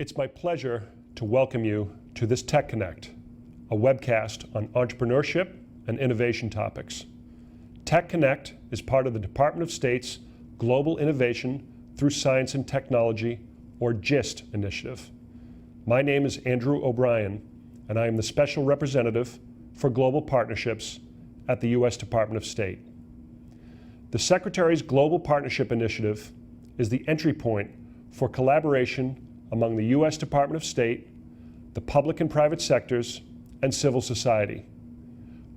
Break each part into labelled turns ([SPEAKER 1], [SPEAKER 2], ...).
[SPEAKER 1] It's my pleasure to welcome you to this TechConnect, a webcast on entrepreneurship and innovation topics. TechConnect is part of the Department of State's Global Innovation through Science and Technology, or GIST initiative. My name is Andrew O'Brien, and I am the Special Representative for Global Partnerships at the U.S. Department of State. The Secretary's Global Partnership Initiative is the entry point for collaboration among the U.S. Department of State, the public and private sectors, and civil society.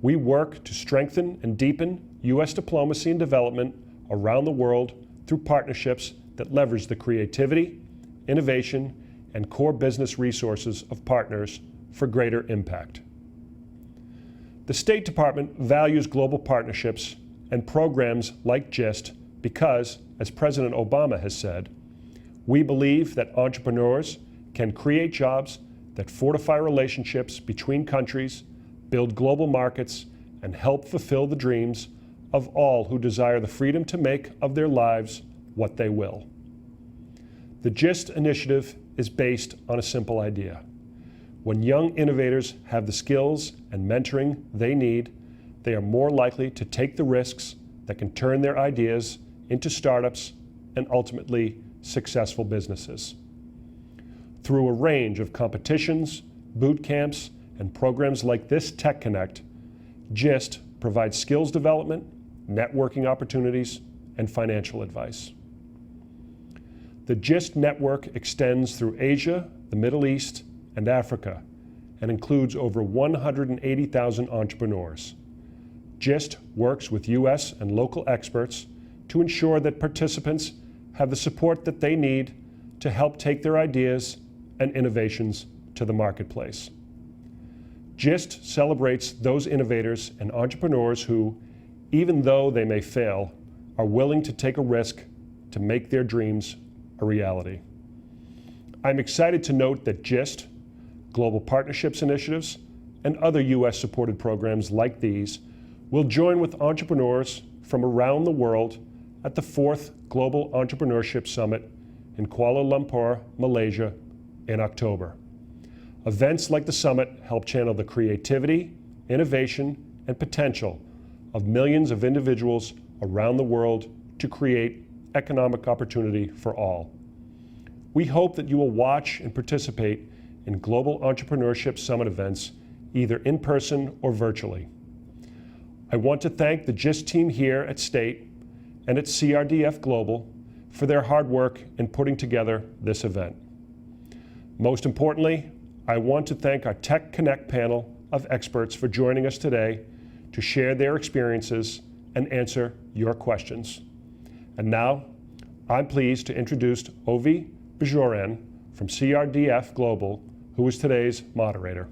[SPEAKER 1] We work to strengthen and deepen U.S. diplomacy and development around the world through partnerships that leverage the creativity, innovation, and core business resources of partners for greater impact. The State Department values global partnerships and programs like GIST because, as President Obama has said, we believe that entrepreneurs can create jobs that fortify relationships between countries, build global markets, and help fulfill the dreams of all who desire the freedom to make of their lives what they will. The GIST initiative is based on a simple idea. When young innovators have the skills and mentoring they need, they are more likely to take the risks that can turn their ideas into startups and ultimately successful businesses. Through a range of competitions, boot camps, and programs like this TechConnect, GIST provides skills development, networking opportunities, and financial advice. The GIST network extends through Asia, the Middle East, and Africa, and includes over 180,000 entrepreneurs. GIST works with U.S. and local experts to ensure that participants have the support that they need to help take their ideas and innovations to the marketplace. GIST celebrates those innovators and entrepreneurs who, even though they may fail, are willing to take a risk to make their dreams a reality. I'm excited to note that GIST, Global Partnerships Initiatives, and other U.S.-supported programs like these will join with entrepreneurs from around the world at the 4th Global Entrepreneurship Summit in Kuala Lumpur, Malaysia, in October. Events like the summit help channel the creativity, innovation, and potential of millions of individuals around the world to create economic opportunity for all. We hope that you will watch and participate in Global Entrepreneurship Summit events, either in person or virtually. I want to thank the GIST team here at State and at CRDF Global for their hard work in putting together this event. Most importantly, I want to thank our TechConnect panel of experts for joining us today to share their experiences and answer your questions. And now, I'm pleased to introduce Ovi Bajoran from CRDF Global, who is today's moderator.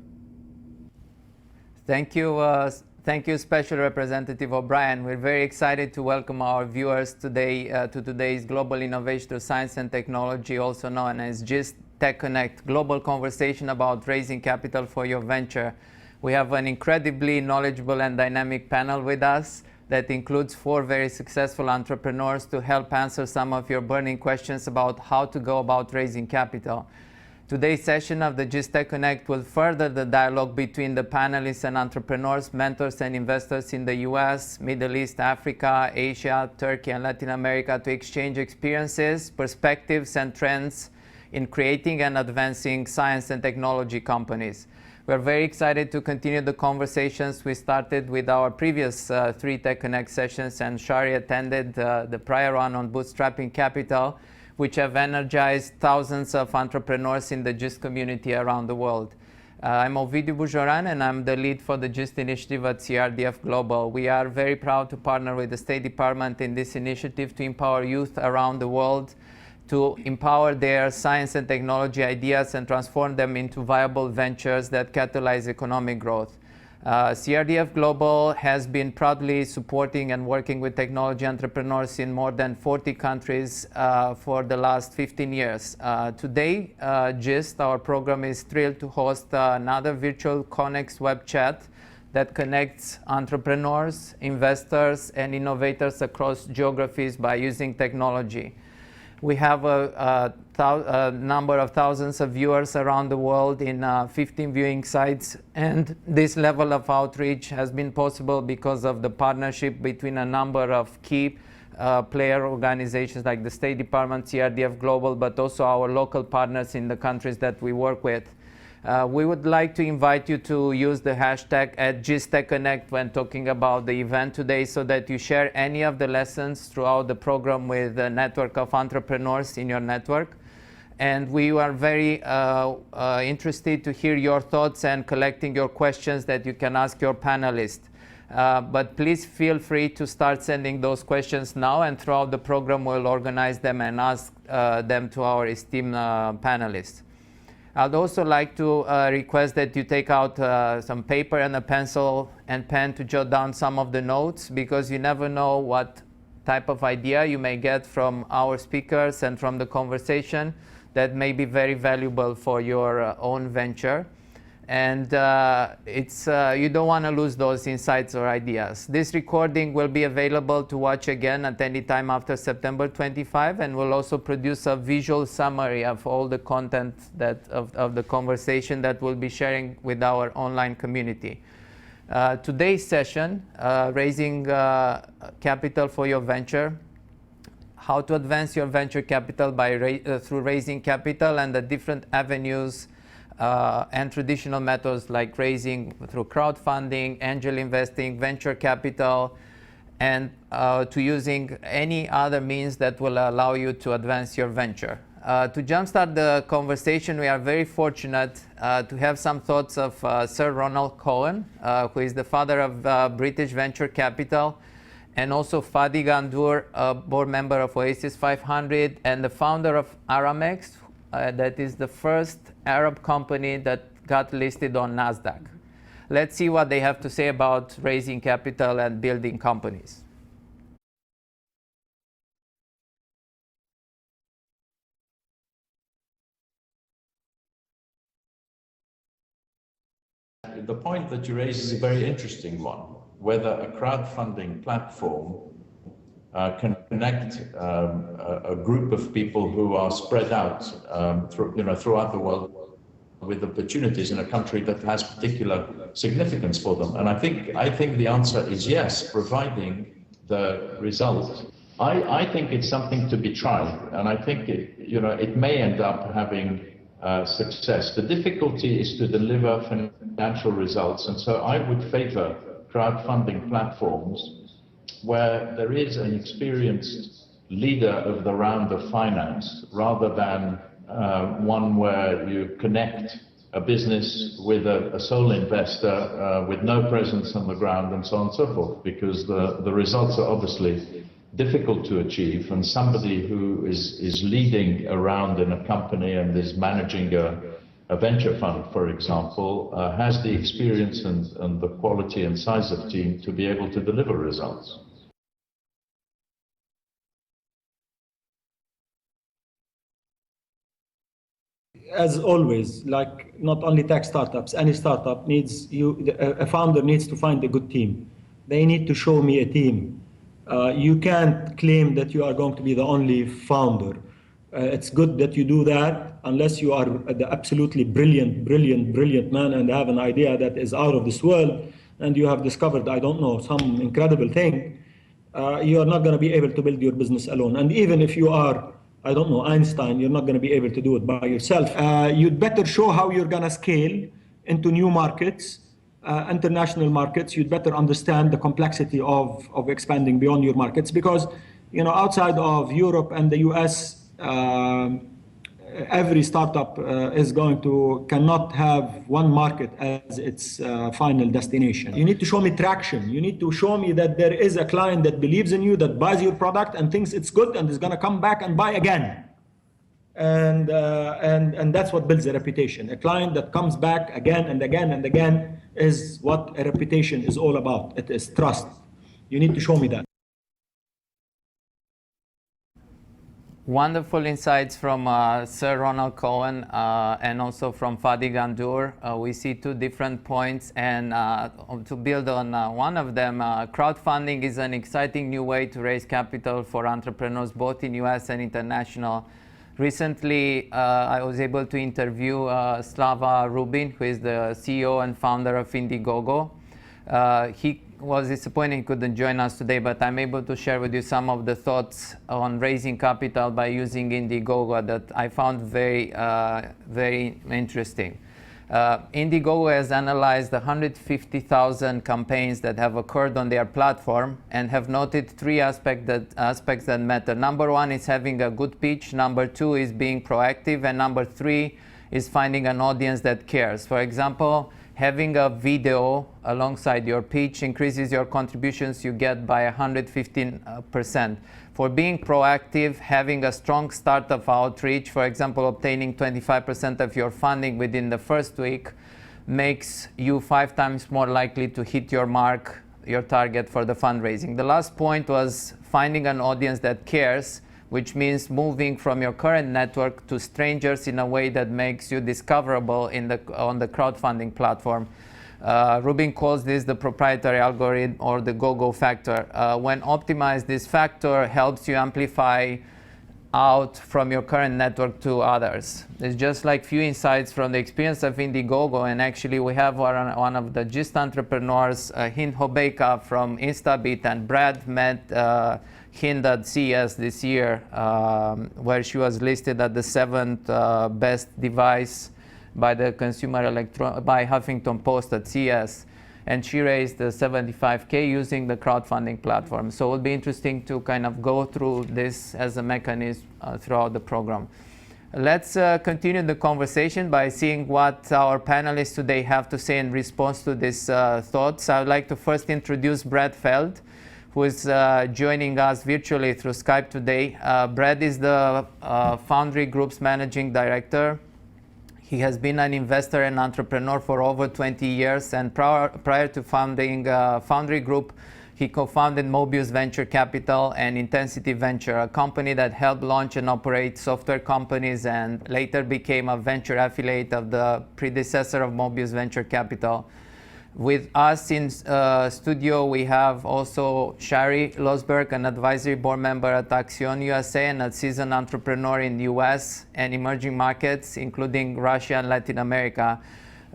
[SPEAKER 2] Thank you, Special Representative O'Brien. We're very excited to welcome our viewers today to today's Global Innovation through Science and Technology, also known as GIST TechConnect, global conversation about raising capital for your venture. We have an incredibly knowledgeable and dynamic panel with us that includes 4 very successful entrepreneurs to help answer some of your burning questions about how to go about raising capital. Today's session of the GIST TechConnect will further the dialogue between the panelists and entrepreneurs, mentors, and investors in the US, Middle East, Africa, Asia, Turkey, and Latin America to exchange experiences, perspectives, and trends in creating and advancing science and technology companies. We're very excited to continue the conversations we started with our previous 3 TechConnect sessions, and Shari attended the prior one on bootstrapping capital, which have energized thousands of entrepreneurs in the GIST community around the world. I'm Ovi Bajoran, and I'm the lead for the GIST initiative at CRDF Global. We are very proud to partner with the State Department in this initiative to empower youth around the world, to empower their science and technology ideas and transform them into viable ventures that catalyze economic growth. CRDF Global has been proudly supporting and working with technology entrepreneurs in more than 40 countries for the last 15 years. Today, GIST, our program, is thrilled to host another virtual Connex web chat that connects entrepreneurs, investors, and innovators across geographies by using technology. We have a number of thousands of viewers around the world in 15 viewing sites, and this level of outreach has been possible because of the partnership between a number of key player organizations like the State Department, CRDF Global, but also our local partners in the countries that we work with. We would like to invite you to use the hashtag @GISTechConnect when talking about the event today, so that you share any of the lessons throughout the program with a network of entrepreneurs in your network. And we are very interested to hear your thoughts and collecting your questions that you can ask your panelists. But please feel free to start sending those questions now, and throughout the program we'll organize them and ask them to our esteemed panelists. I'd also like to request that you take out some paper and a pencil and pen to jot down some of the notes, because you never know what type of idea you may get from our speakers and from the conversation that may be very valuable for your own venture. And you don't want to lose those insights or ideas. This recording will be available to watch again at any time after September 25, and we'll also produce a visual summary of all the content of the conversation that we'll be sharing with our online community. Today's session, raising capital for your venture, how to advance your venture capital through raising capital, and the different avenues and traditional methods like raising through crowdfunding, angel investing, venture capital, and to using any other means that will allow you to advance your venture. To jumpstart the conversation, we are very fortunate to have some thoughts of Sir Ronald Cohen, who is the father of British venture capital, and also Fadi Gandour, a board member of Oasis 500 and the founder of Aramex, that is the first Arab company that got listed on NASDAQ. Let's see what they have to say about raising capital and building companies.
[SPEAKER 3] The point that you raise is a very interesting one, whether a crowdfunding platform can connect a group of people who are spread out throughout the world with opportunities in a country that has particular significance for them. And I think the answer is yes, providing the result. I think it's something to be tried, and I think it may end up having success. The difficulty is to deliver financial results, and so I would favor crowdfunding platforms where there is an experienced leader of the round of finance, rather than one where you connect a business with a sole investor with no presence on the ground, and so on and so forth, because the results are obviously difficult to achieve, and somebody who is leading around in a company and is managing a venture fund, for example, has the experience and the quality and size of team to be able to deliver results.
[SPEAKER 4] As always, like not only tech startups, any startup needs a founder needs to find a good team. They need to show me a team. You can't claim that you are going to be the only founder. It's good that you do that unless you are the absolutely brilliant man and have an idea that is out of this world, and you have discovered, I don't know, some incredible thing. You are not going to be able to build your business alone. And even if you are, I don't know, Einstein, you're not going to be able to do it by yourself. You'd better show how you're going to scale into new markets, international markets. You'd better understand the complexity of expanding beyond your markets, because outside of Europe and the US, every startup cannot have one market as its final destination. You need to show me traction. You need to show me that there is a client that believes in you, that buys your product and thinks it's good and is going to come back and buy again. And that's what builds a reputation. A client that comes back again and again and again is what a reputation is all about. It is trust. You need to show me that.
[SPEAKER 2] Wonderful insights from Sir Ronald Cohen and also from Fadi Gandour. We see two different points, and to build on one of them, crowdfunding is an exciting new way to raise capital for entrepreneurs both in US and international. Recently, I was able to interview Slava Rubin, who is the CEO and founder of Indiegogo. He was disappointed he couldn't join us today, but I'm able to share with you some of the thoughts on raising capital by using Indiegogo that I found very interesting. Indiegogo has analyzed 150,000 campaigns that have occurred on their platform and have noted three aspects that matter. Number one is having a good pitch, number two is being proactive, and number three is finding an audience that cares. For example, having a video alongside your pitch increases your contributions you get by 115%. For being proactive, having a strong start of outreach, for example, obtaining 25% of your funding within the first week, makes you 5 times more likely to hit your mark, your target for the fundraising. The last point was finding an audience that cares, which means moving from your current network to strangers in a way that makes you discoverable on the crowdfunding platform. Rubin calls this the proprietary algorithm or the go-go factor. When optimized, this factor helps you amplify out from your current network to others. It's just like few insights from the experience of Indiegogo, and actually we have one of the GIST entrepreneurs, Hind Hobeika from Instabit, and Brad met Hind at CES this year, where she was listed at the 7th best device by the by Huffington Post at CES, and she raised $75K using the crowdfunding platform. So it will be interesting to kind of go through this as a mechanism throughout the program. Let's continue the conversation by seeing what our panelists today have to say in response to these thoughts. I would like to first introduce Brad Feld, who is joining us virtually through Skype today. Brad is the Foundry Group's managing director. He has been an investor and entrepreneur for over 20 years, and prior to founding Foundry Group, he co-founded Mobius Venture Capital and Intensity Venture, a company that helped launch and operate software companies and later became a venture affiliate of the predecessor of Mobius Venture Capital. With us in studio, we have also Shari Losberg, an advisory board member at Axion USA and a seasoned entrepreneur in the US and emerging markets, including Russia and Latin America.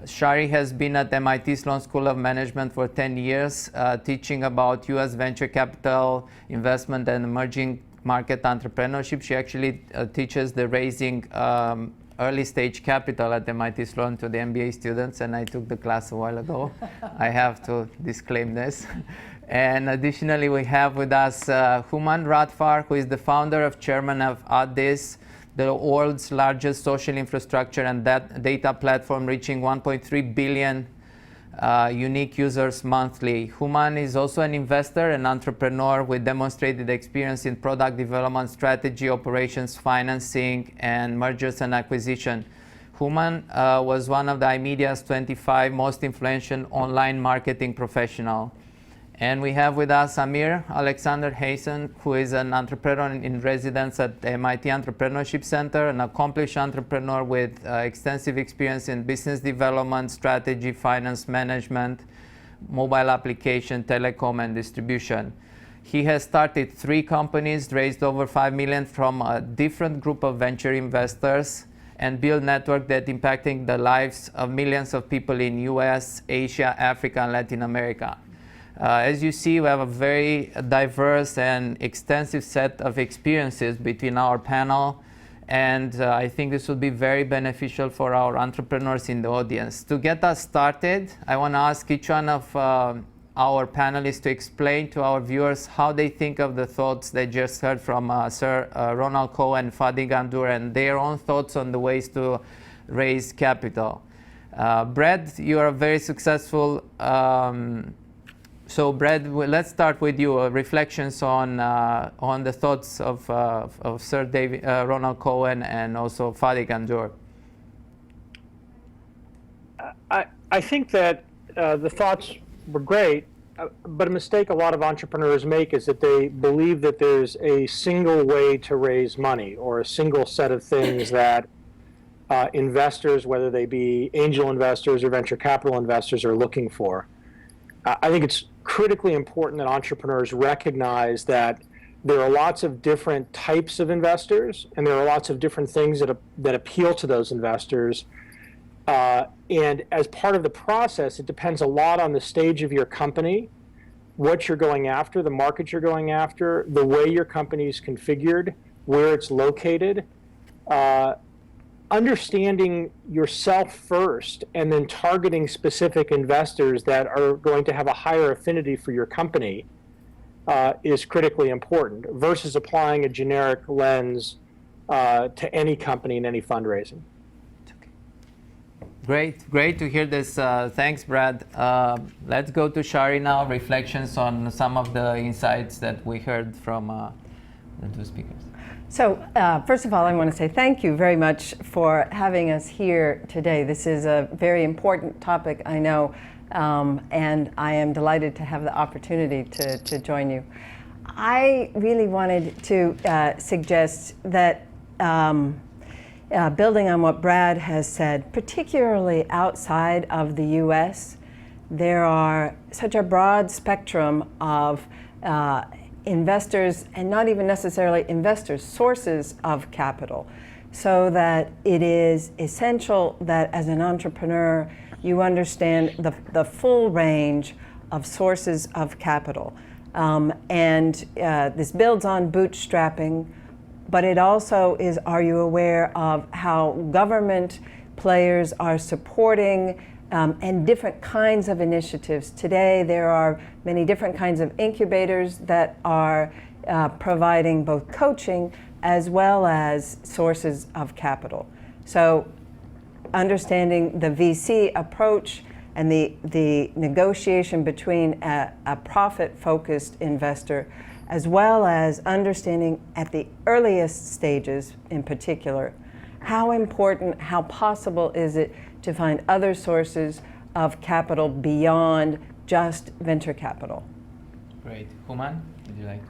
[SPEAKER 2] Shari has been at MIT Sloan School of Management for 10 years, teaching about US venture capital investment and emerging market entrepreneurship. She actually teaches the raising early stage capital at MIT Sloan to the MBA students, and I took the class a while ago. I have to disclaim this. And additionally, we have with us Human Radfar, who is the founder of chairman of Addis, the world's largest social infrastructure and data platform, reaching 1.3 billion unique users monthly. Human is also an investor and entrepreneur with demonstrated experience in product development, strategy, operations, financing, and mergers and acquisition. Human was one of the iMedia's 25 most influential online marketing professional. And we have with us Amir Alexander Hasan, who is an entrepreneur in residence at the MIT Entrepreneurship Center, an accomplished entrepreneur with extensive experience in business development, strategy, finance management, mobile application, telecom, and distribution. He has started 3 companies, raised over $5 million from a different group of venture investors, and built network that impacting the lives of millions of people in US, Asia, Africa, and Latin America. As you see, we have a very diverse and extensive set of experiences between our panel, and I think this will be very beneficial for our entrepreneurs in the audience. To get us started, I want to ask each one of our panelists to explain to our viewers how they think of the thoughts they just heard from Sir Ronald Cohen, Fadi Gandour, and their own thoughts on the ways to raise capital. Brad, you are a very successful So Brad, let's start with you. Reflections on the thoughts of Sir Ronald Cohen and also Fadi Gandour.
[SPEAKER 5] I think that the thoughts were great, but a mistake a lot of entrepreneurs make is that they believe that there's a single way to raise money or a single set of things that investors, whether they be angel investors or venture capital investors, are looking for. I think it's critically important that entrepreneurs recognize that there are lots of different types of investors, and there are lots of different things that appeal to those investors. And as part of the process, it depends a lot on the stage of your company, what you're going after, the market you're going after, the way your company is configured, where it's located. Understanding yourself first and then targeting specific investors that are going to have a higher affinity for your company is critically important versus applying a generic lens to any company in any fundraising.
[SPEAKER 2] Great to hear this. Thanks, Brad. Let's go to Shari now. Reflections on some of the insights that we heard from the two speakers.
[SPEAKER 6] So first of all, I want to say thank you very much for having us here today. This is a very important topic, I know, and I am delighted to have the opportunity to join you. I really wanted to suggest that building on what Brad has said, particularly outside of the US, there are such a broad spectrum of investors, and not even necessarily investors, sources of capital, so that it is essential that as an entrepreneur you understand the full range of sources of capital. This builds on bootstrapping, but it also is, are you aware of how government players are supporting and different kinds of initiatives. Today there are many different kinds of incubators that are providing both coaching as well as sources of capital. So understanding the VC approach and the negotiation between a profit-focused investor, as well as understanding at the earliest stages in particular, how important, how possible is it to find other sources of capital beyond just venture capital.
[SPEAKER 2] Great. Human, would you like?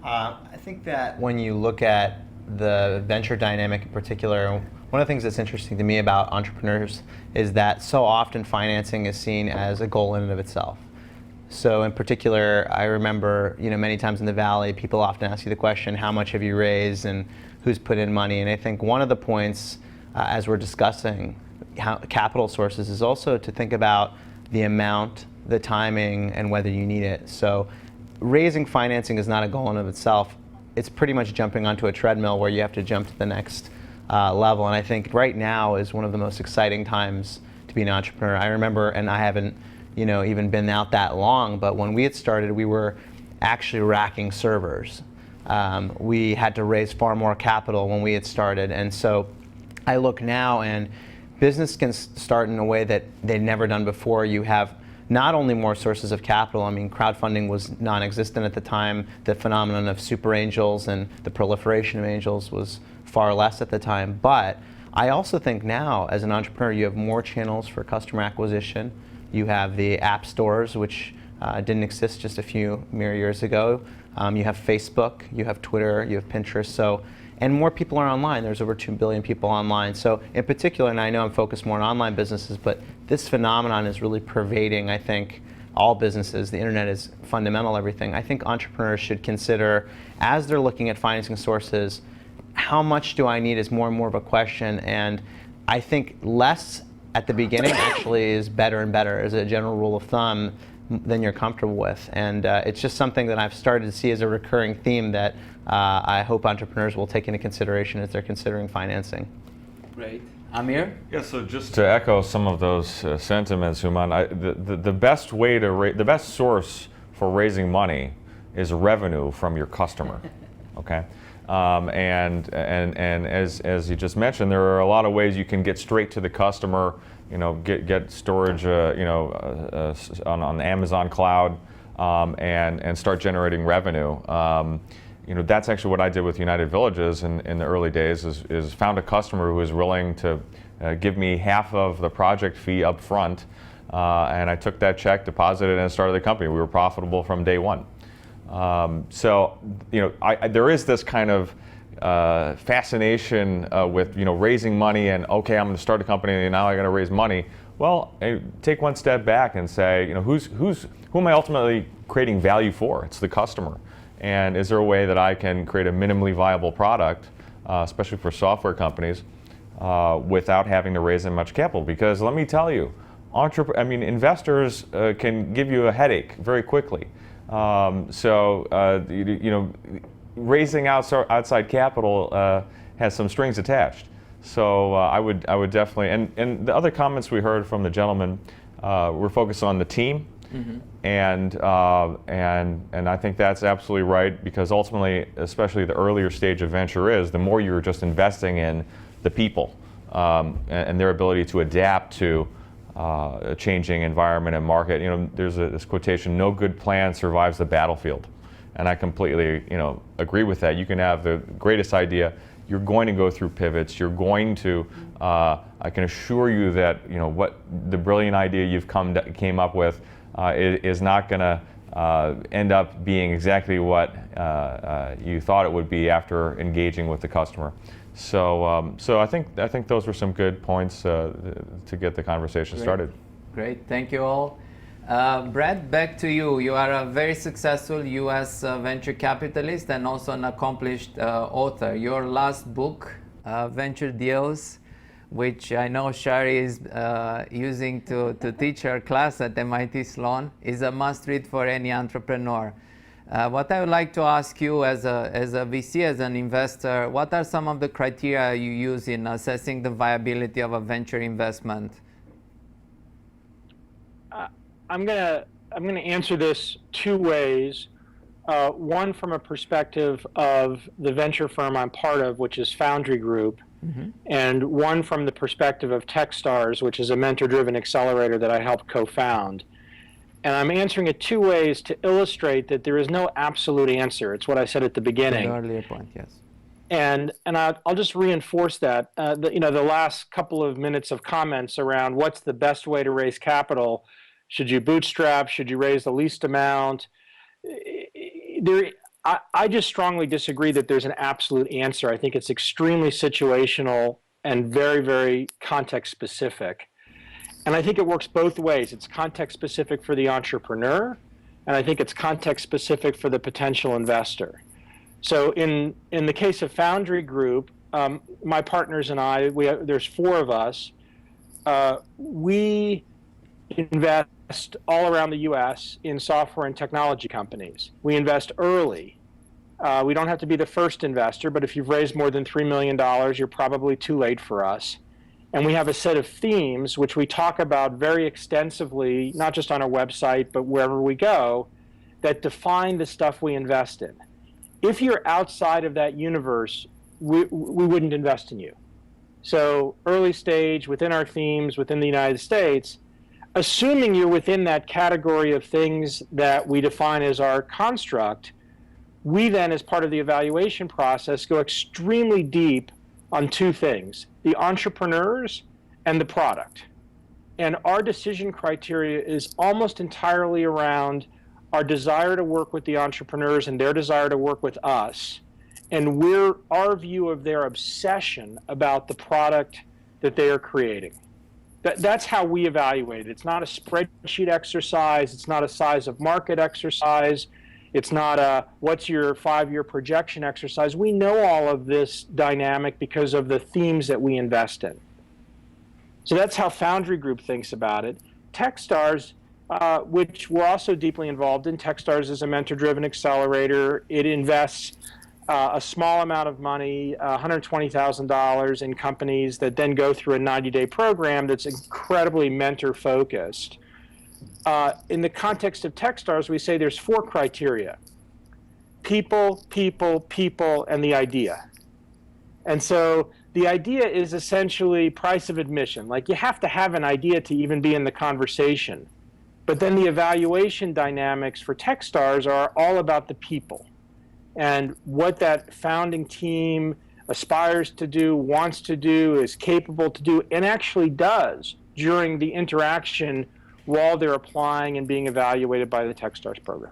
[SPEAKER 7] I think that when you look at the venture dynamic in particular, one of the things that's interesting to me about entrepreneurs is that so often financing is seen as a goal in and of itself. So in particular, I remember, many times in the Valley, people often ask you the question, how much have you raised and who's put in money? And I think one of the points as we're discussing capital sources is also to think about the amount, the timing, and whether you need it. So raising financing is not a goal in and of itself. It's pretty much jumping onto a treadmill where you have to jump to the next level. And I think right now is one of the most exciting times to be an entrepreneur. I remember, and I haven't even been out that long, but when we had started, we were actually racking servers. We had to raise far more capital when we had started. And so I look now, and business can start in a way that they'd never done before. You have not only more sources of capital, crowdfunding was non-existent at the time. The phenomenon of super angels and the proliferation of angels was far less at the time. But I also think now, as an entrepreneur, you have more channels for customer acquisition. You have the app stores, which didn't exist just a few mere years ago. You have Facebook, you have Twitter, you have Pinterest. And more people are online. There's over 2 billion people online. So in particular, and I know I'm focused more on online businesses, but this phenomenon is really pervading, I think, all businesses. The internet is fundamental everything. I think entrepreneurs should consider, as they're looking at financing sources, how much do I need is more and more of a question. And I think less at the beginning actually is better and better as a general rule of thumb than you're comfortable with. And it's just something that I've started to see as a recurring theme that I hope entrepreneurs will take into consideration as they're considering financing.
[SPEAKER 2] Great. Amir?
[SPEAKER 8] Yeah, so just to echo some of those sentiments, Human, the best way to the best source for raising money is revenue from your customer, okay? And as you just mentioned, there are a lot of ways you can get straight to the customer, get storage, on the Amazon cloud, and start generating revenue. That's actually what I did with United Villages in the early days, is found a customer who was willing to give me half of the project fee up front, and I took that check, deposited it, and started the company. We were profitable from day one. So, there is this kind of fascination with raising money and okay, I'm going to start a company and now I got to raise money. Well, take one step back and say, who am I ultimately creating value for? It's the customer. And is there a way that I can create a minimally viable product, especially for software companies, without having to raise that much capital? Because let me tell you, investors can give you a headache very quickly. Raising outside capital has some strings attached. So I would definitely, and the other comments we heard from the gentleman were focused on the team, and I think that's absolutely right, because ultimately, especially the earlier stage of venture the more you're just investing in the people and their ability to adapt to a changing environment and market. There's this quotation: "No good plan survives the battlefield," and I completely agree with that. You can have the greatest idea. You're going to go through pivots. You're going to, I can assure you that what the brilliant idea you've came up with is not going to end up being exactly what you thought it would be after engaging with the customer. So I think those were some good points to get the conversation started.
[SPEAKER 2] Great, thank you all. Brad, back to you. You are a very successful U.S. venture capitalist and also an accomplished author. Your last book, Venture Deals, which I know Shari is using to teach her class at MIT Sloan, is a must-read for any entrepreneur. What I would like to ask you as a VC, as an investor, what are some of the criteria you use in assessing the viability of a venture investment?
[SPEAKER 5] I'm gonna answer this two ways. One from a perspective of the venture firm I'm part of, which is Foundry Group, and one from the perspective of TechStars, which is a mentor-driven accelerator that I helped co-found. And I'm answering it two ways to illustrate that there is no absolute answer. It's what I said at the beginning.
[SPEAKER 2] An earlier point, yes.
[SPEAKER 5] And I'll just reinforce that. The last couple of minutes of comments around what's the best way to raise capital. Should you bootstrap? Should you raise the least amount? I just strongly disagree that there's an absolute answer. I think it's extremely situational and very, very context specific. And I think it works both ways. It's context specific for the entrepreneur, and I think it's context specific for the potential investor. So in the case of Foundry Group, my partners and I, there's four of us, we invest all around the U.S. in software and technology companies. We invest early. We don't have to be the first investor, but if you've raised more than $3 million, you're probably too late for us. And we have a set of themes which we talk about very extensively, not just on our website, but wherever we go, that define the stuff we invest in. If you're outside of that universe, we wouldn't invest in you. So early stage, within our themes, within the United States, assuming you're within that category of things that we define as our construct, we then, as part of the evaluation process, go extremely deep on two things: the entrepreneurs and the product. And our decision criteria is almost entirely around our desire to work with the entrepreneurs and their desire to work with us, and our view of their obsession about the product that they are creating. That's how we evaluate it. It's not a spreadsheet exercise. It's not a size of market exercise. It's not a what's your 5-year projection exercise. We know all of this dynamic because of the themes that we invest in. So that's how Foundry Group thinks about it. TechStars, which we're also deeply involved in. TechStars is a mentor-driven accelerator. It invests a small amount of money, $120,000 in companies that then go through a 90-day program that's incredibly mentor-focused. In the context of TechStars, we say there's 4 criteria: people, people, people, and the idea. And so the idea is essentially price of admission. Like, you have to have an idea to even be in the conversation. But then the evaluation dynamics for TechStars are all about the people and what that founding team aspires to do, wants to do, is capable to do, and actually does during the interaction while they're applying and being evaluated by the TechStars program.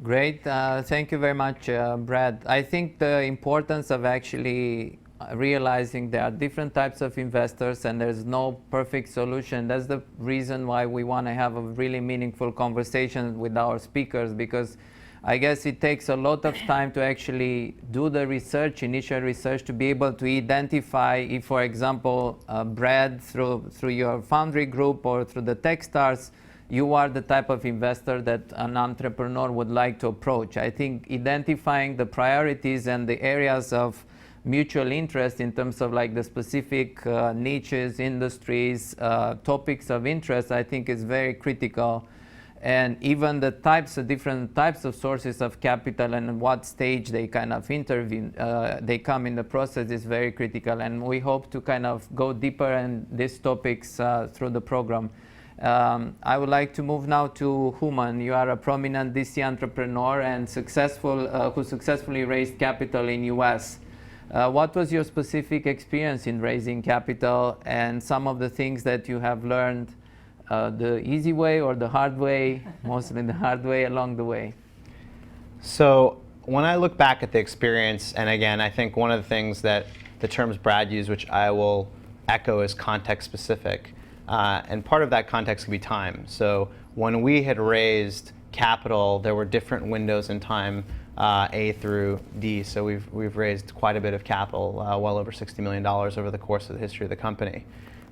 [SPEAKER 2] Great. Thank you very much, Brad. I think the importance of actually realizing there are different types of investors and there's no perfect solution. That's the reason why we want to have a really meaningful conversation with our speakers, because I guess it takes a lot of time to actually do the research, initial research, to be able to identify if, for example, Brad, through your Foundry group or through the TechStars, you are the type of investor that an entrepreneur would like to approach. I think identifying the priorities and the areas of mutual interest in terms of like the specific niches, industries, topics of interest, I think is very critical. And even the different types of sources of capital and what stage they kind of intervene, they come in the process is very critical. And we hope to kind of go deeper in these topics through the program. I would like to move now to Human. You are a prominent DC entrepreneur and who successfully raised capital in US. What was your specific experience in raising capital and some of the things that you have learned the easy way or the hard way, mostly the hard way along the way?
[SPEAKER 7] So when I look back at the experience, and again, I think one of the things that the terms Brad used, which I will echo, is context specific. And part of that context can be time. So when we had raised capital, there were different windows in time, A through D. So we've raised quite a bit of capital, well over $60 million over the course of the history of the company.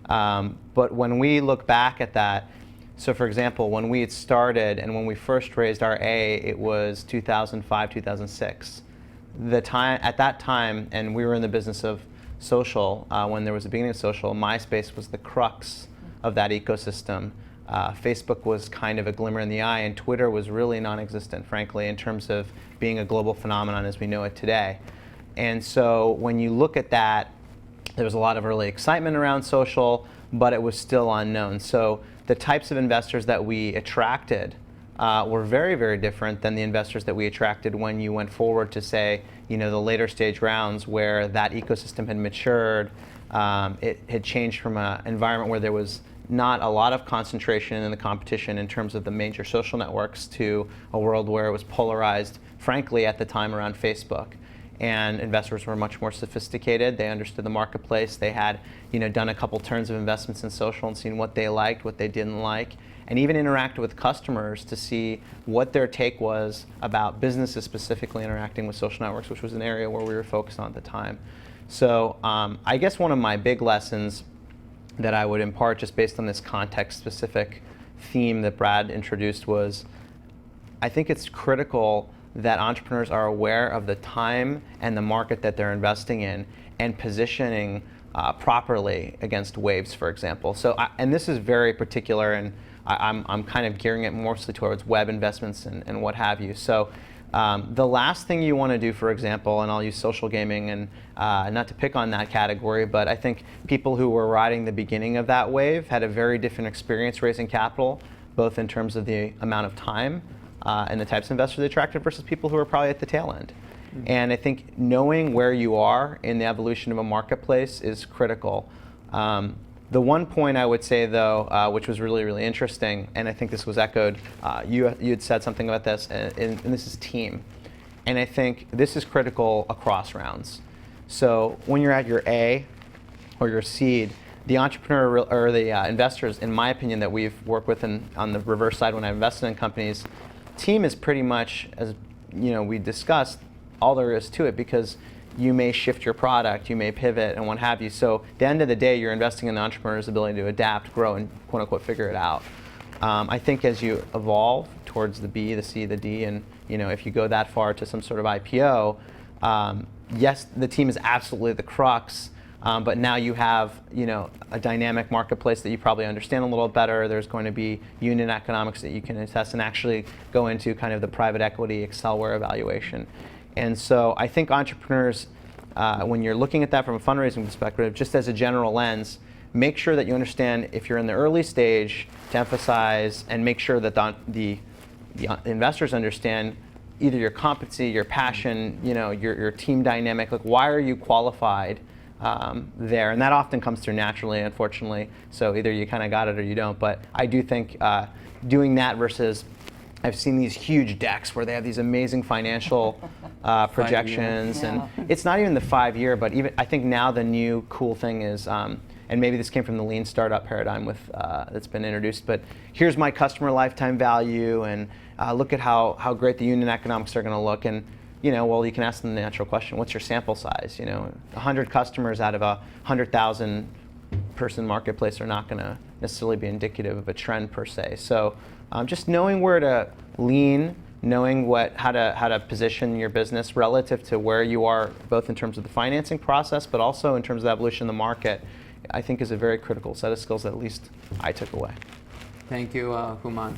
[SPEAKER 7] But when we look back at that, so for example, when we had started and when we first raised our A, it was 2005, 2006. At that time, and we were in the business of social, when there was the beginning of social, MySpace was the crux of that ecosystem. Facebook was kind of a glimmer in the eye, and Twitter was really non-existent, frankly, in terms of being a global phenomenon as we know it today. And so when you look at that, there was a lot of early excitement around social, but it was still unknown. So the types of investors that we attracted were very, very different than the investors that we attracted when you went forward to, say, the later stage rounds where that ecosystem had matured. It had changed from an environment where there was not a lot of concentration in the competition in terms of the major social networks to a world where it was polarized, frankly, at the time around Facebook. And investors were much more sophisticated. They understood the marketplace. They had done a couple turns of investments in social and seen what they liked, what they didn't like, and even interacted with customers to see what their take was about businesses specifically interacting with social networks, which was an area where we were focused on at the time. So I guess one of my big lessons that I would impart just based on this context-specific theme that Brad introduced was, I think it's critical that entrepreneurs are aware of the time and the market that they're investing in and positioning properly against waves, for example. So, and this is very particular, and I'm kind of gearing it mostly towards web investments and what have you. So the last thing you want to do, for example, and I'll use social gaming, and not to pick on that category, but I think people who were riding the beginning of that wave had a very different experience raising capital, both in terms of the amount of time and the types of investors they attracted versus people who are probably at the tail end. Mm-hmm. And I think knowing where you are in the evolution of a marketplace is critical. The one point I would say, though, which was really, really interesting, and I think this was echoed, you had said something about this, and this is team. And I think this is critical across rounds. So when you're at your A or your seed, the entrepreneur or the investors, in my opinion, that we've worked with on the reverse side when I invested in companies, team is pretty much, as we discussed, all there is to it, because you may shift your product, you may pivot, and what have you. So at the end of the day, you're investing in the entrepreneur's ability to adapt, grow, and quote unquote figure it out. I think as you evolve towards the B, the C, the D, and if you go that far to some sort of IPO, yes, the team is absolutely the crux. But now you have a dynamic marketplace that you probably understand a little better. There's going to be unit economics that you can assess and actually go into kind of the private equity Excelware evaluation. And so I think entrepreneurs, when you're looking at that from a fundraising perspective, just as a general lens, make sure that you understand if you're in the early stage to emphasize and make sure that the investors understand either your competency, your passion, your team dynamic. Like, why are you qualified there, and that often comes through naturally, unfortunately. So either you kind of got it or you don't. But I do think doing that versus I've seen these huge decks where they have these amazing financial projections, and it's not even the 5-year, but even I think now the new cool thing is, and maybe this came from the lean startup paradigm with that's been introduced, but here's my customer lifetime value, and look at how great the unit economics are going to look, and well, you can ask them the natural question: what's your sample size? 100 customers out of a 100,000 person marketplace are not going to necessarily be indicative of a trend per se. So just knowing where to lean, knowing how to position your business relative to where you are, both in terms of the financing process, but also in terms of the evolution of the market, I think is a very critical set of skills that at least I took away.
[SPEAKER 2] Thank you, Human.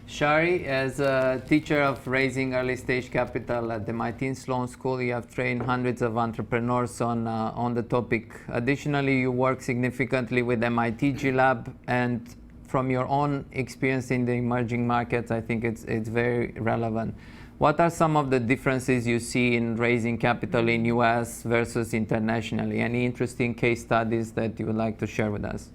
[SPEAKER 2] Shari, as a teacher of raising early stage capital at the MIT Sloan School, you have trained hundreds of entrepreneurs on the topic. Additionally, you work significantly with MIT G-Lab, and from your own experience in the emerging markets, I think it's very relevant. What are some of the differences you see in raising capital in US versus internationally? Any interesting case studies that you would like to share with us?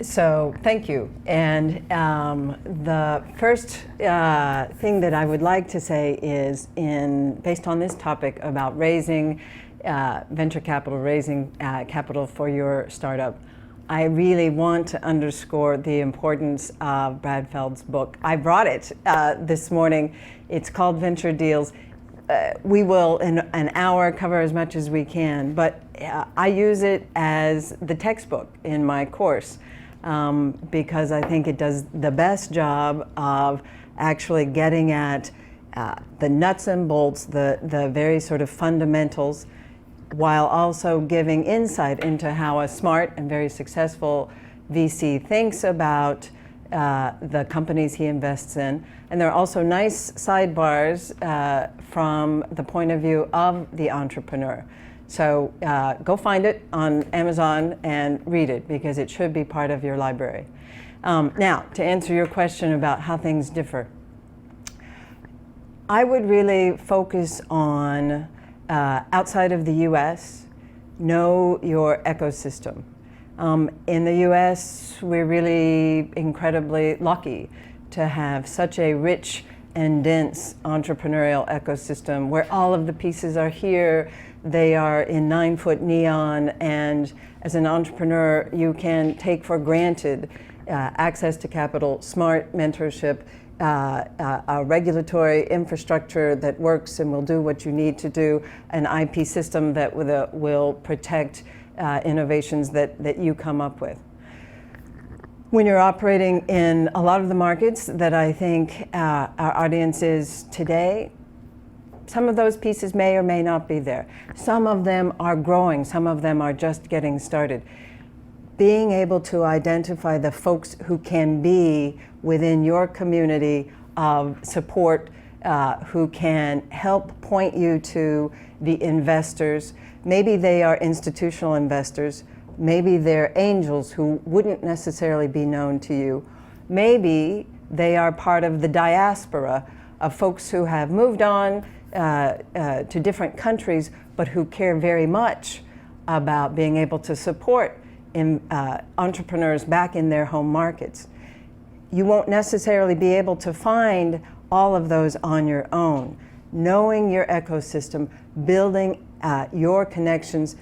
[SPEAKER 6] So thank you. And the first thing that I would like to say is, based on this topic about raising venture capital, raising capital for your startup, I really want to underscore the importance of Brad Feld's book. I brought it this morning. It's called Venture Deals. We will, in an hour, cover as much as we can, but I use it as the textbook in my course because I think it does the best job of actually getting at the nuts and bolts, the very sort of fundamentals, while also giving insight into how a smart and very successful VC thinks about the companies he invests in. And there are also nice sidebars from the point of view of the entrepreneur. So go find it on Amazon and read it, because it should be part of your library. Now, to answer your question about how things differ, I would really focus on outside of the US, know your ecosystem. In the US, we're really incredibly lucky to have such a rich and dense entrepreneurial ecosystem where all of the pieces are here. They are in 9-foot neon, and as an entrepreneur, you can take for granted access to capital, smart mentorship, a regulatory infrastructure that works and will do what you need to do, an IP system that will protect innovations that you come up with. When you're operating in a lot of the markets that I think our audience is today, some of those pieces may or may not be there. Some of them are growing, some of them are just getting started. Being able to identify the folks who can be within your community of support, who can help point you to the investors. Maybe they are institutional investors. Maybe they're angels who wouldn't necessarily be known to you. Maybe they are part of the diaspora of folks who have moved on to different countries, but who care very much about being able to support entrepreneurs back in their home markets. You won't necessarily be able to find all of those on your own. Knowing your ecosystem, building your connections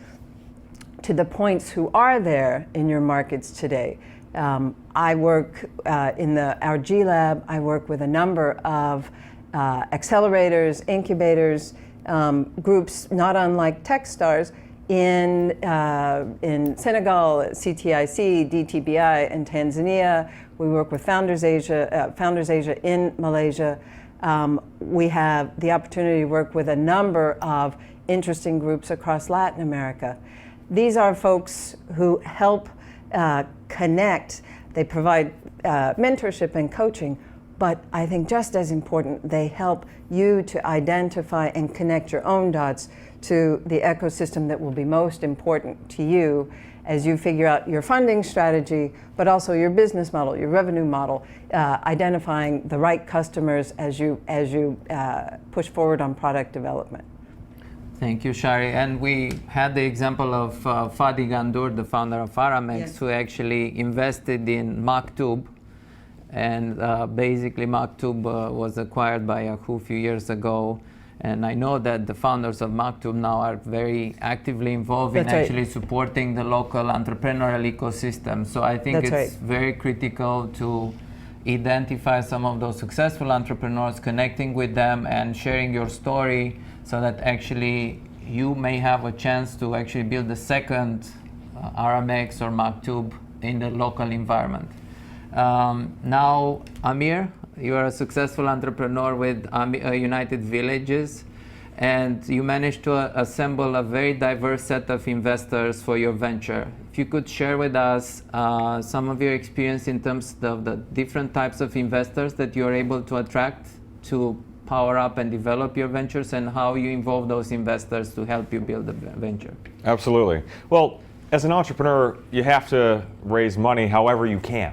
[SPEAKER 6] to the points who are there in your markets today. I work in our G Lab, I work with a number of accelerators, incubators, groups not unlike Techstars in Senegal, CTIC, DTBI in Tanzania. We work with Founders Asia in Malaysia. We have the opportunity to work with a number of interesting groups across Latin America. These are folks who help connect. They provide mentorship and coaching, but I think just as important, they help you to identify and connect your own dots to the ecosystem that will be most important to you as you figure out your funding strategy, but also your business model, your revenue model, identifying the right customers as you push forward on product development.
[SPEAKER 2] Thank you, Shari. And we had the example of Fadi Gandour, the founder of Aramex,
[SPEAKER 6] Yes.
[SPEAKER 2] who actually invested in Maktub. And basically, Maktub was acquired by Yahoo a few years ago. And I know that the founders of Maktub now are very actively involved in
[SPEAKER 6] That's right.
[SPEAKER 2] actually supporting the local entrepreneurial ecosystem. So I think
[SPEAKER 6] That's
[SPEAKER 2] it's
[SPEAKER 6] right.
[SPEAKER 2] very critical to identify some of those successful entrepreneurs, connecting with them and sharing your story so that actually you may have a chance to actually build a second Aramex or Maktub in the local environment. Now, Amir, you are a successful entrepreneur with United Villages, and you managed to assemble a very diverse set of investors for your venture. If you could share with us some of your experience in terms of the different types of investors that you're able to attract to power up and develop your ventures, and how you involve those investors to help you build the venture.
[SPEAKER 8] Absolutely. Well, as an entrepreneur, you have to raise money however you can.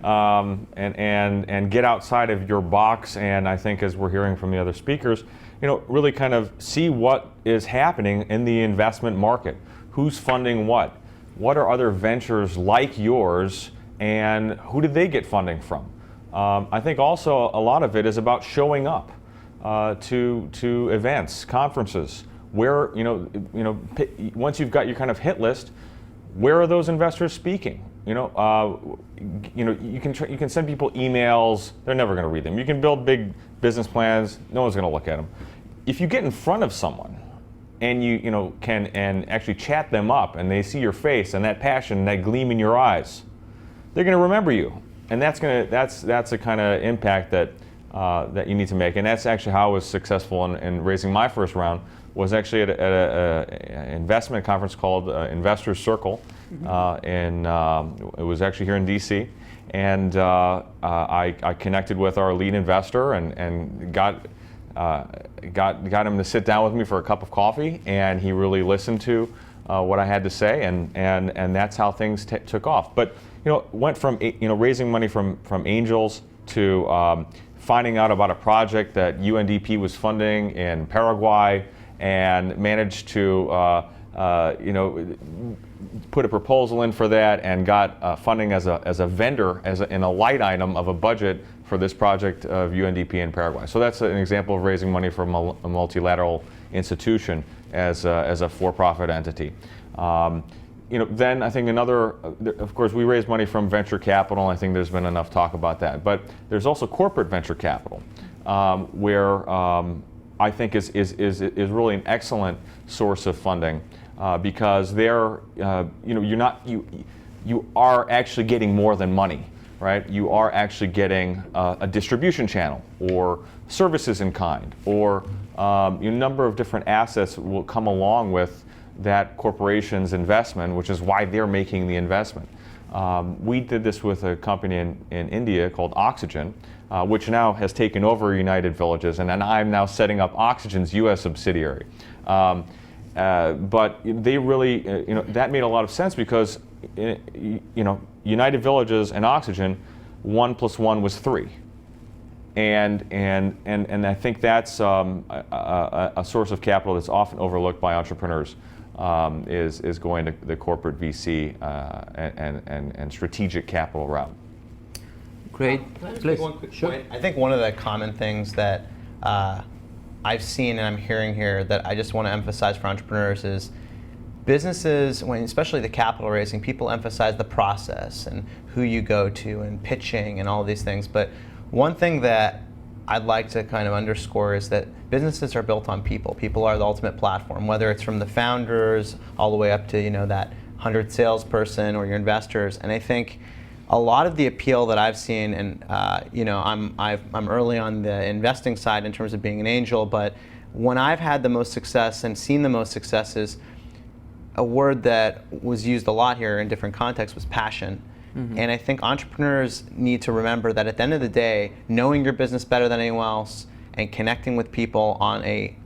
[SPEAKER 8] And get outside of your box, and I think, as we're hearing from the other speakers, really kind of see what is happening in the investment market. Who's funding what? What are other ventures like yours, and who did they get funding from? I think also a lot of it is about showing up to events, conferences, where once you've got your kind of hit list, where are those investors speaking? You can send people emails. They're never going to read them. You can build big business plans. No one's going to look at them. If you get in front of someone and you can actually chat them up, and they see your face and that passion, that gleam in your eyes, they're going to remember you. And that's the kind of impact that you need to make. And that's actually how I was successful in raising my first round. Was actually at an investment conference called Investors Circle. It was actually here in DC, and I connected with our lead investor and got him to sit down with me for a cup of coffee, and he really listened to what I had to say, and that's how things took off. But went from raising money from angels to finding out about a project that UNDP was funding in Paraguay, and managed to put a proposal in for that, and got funding as a vendor, in a light item of a budget for this project of UNDP in Paraguay. So that's an example of raising money from a multilateral institution as a for-profit entity. Then I think of course, we raise money from venture capital. I think there's been enough talk about that. But there's also corporate venture capital, where I think is really an excellent source of funding, because you are actually getting more than money, right? You are actually getting a distribution channel, or services in kind, or a number of different assets will come along with that corporation's investment, which is why they're making the investment. We did this with a company in India called Oxygen, which now has taken over United Villages, and I'm now setting up Oxygen's U.S. subsidiary. But they really, that made a lot of sense, because United Villages and Oxygen, 1 + 1 was 3, and I think that's a source of capital that's often overlooked by entrepreneurs. Is going to the corporate VC and strategic capital route.
[SPEAKER 2] Great.
[SPEAKER 7] Can I just
[SPEAKER 2] Please.
[SPEAKER 7] make one quick point? I think one of the common things that I've seen and I'm hearing here that I just want to emphasize for entrepreneurs is businesses, especially the capital raising, people emphasize the process and who you go to and pitching and all these things. But one thing that I'd like to kind of underscore is that businesses are built on people. People are the ultimate platform, whether it's from the founders all the way up to that 100 salesperson or your investors. And I think a lot of the appeal that I've seen, and I'm early on the investing side in terms of being an angel, but when I've had the most success and seen the most successes, a word that was used a lot here in different contexts was passion. Mm-hmm. And I think entrepreneurs need to remember that at the end of the day, knowing your business better than anyone else and connecting with people on a,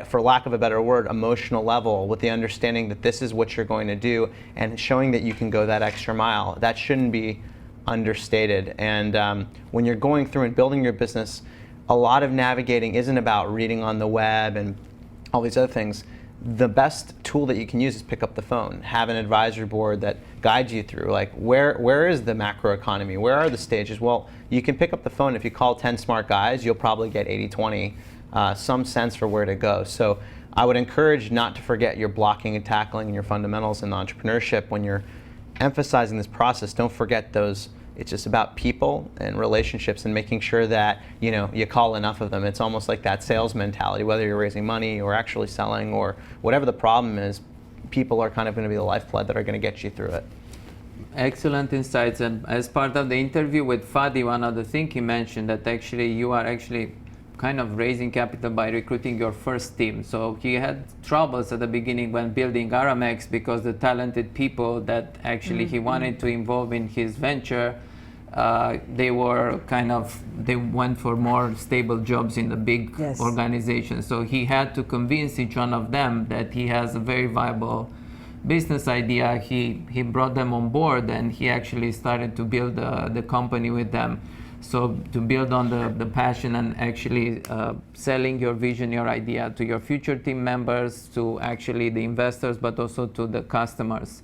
[SPEAKER 7] for lack of a better word, emotional level, with the understanding that this is what you're going to do and showing that you can go that extra mile, that shouldn't be understated. And when you're going through and building your business, a lot of navigating isn't about reading on the web and all these other things, the best tool that you can use is pick up the phone, have an advisory board that guides you through, like where is the macro economy, where are the stages? Well, you can pick up the phone. If you call 10 smart guys, you'll probably get 80-20, some sense for where to go. So I would encourage not to forget your blocking and tackling and your fundamentals in entrepreneurship. When you're emphasizing this process, don't forget those. It's just about people and relationships and making sure that you call enough of them. It's almost like that sales mentality, whether you're raising money or actually selling or whatever the problem is, people are kind of going to be the lifeblood that are going to get you through it.
[SPEAKER 2] Excellent insights. And as part of the interview with Fadi, one of the things he mentioned that actually you are actually kind of raising capital by recruiting your first team. So he had troubles at the beginning when building Aramex because the talented people that actually he wanted to involve in his venture, they went for more stable jobs in the big organization. So he had to convince each one of them that he has a very viable business idea. He brought them on board and he actually started to build the company with them. So to build on the passion and actually selling your vision, your idea to your future team members, to actually the investors, but also to the customers.